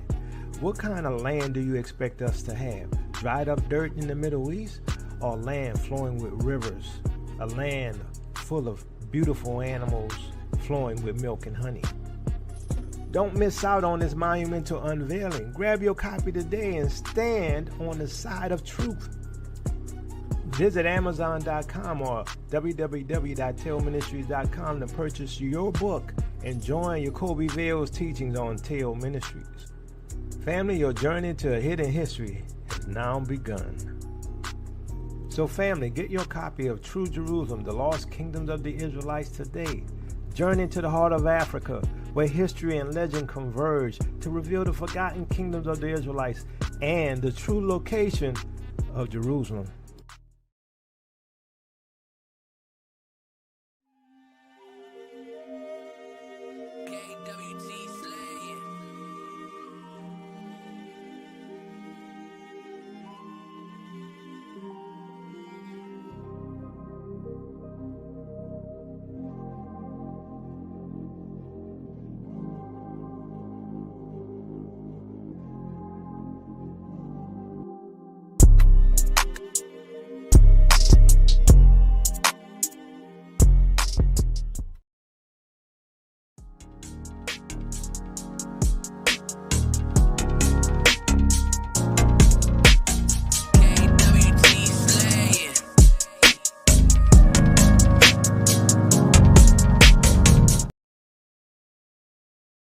What kind of land do you expect us to have? Dried up dirt in the Middle East, or land flowing with rivers? A land full of beautiful animals flowing with milk and honey. Don't miss out on this monumental unveiling. Grab your copy today and stand on the side of truth. Visit Amazon.com or www.tailministries.com to purchase your book and join Jacoby Vale's teachings on Tail Ministries. Family, your journey to a hidden history has now begun. So family, get your copy of True Jerusalem, The Lost Kingdoms of the Israelites today. Journey to the heart of Africa, where history and legend converge to reveal the forgotten kingdoms of the Israelites and the true location of Jerusalem.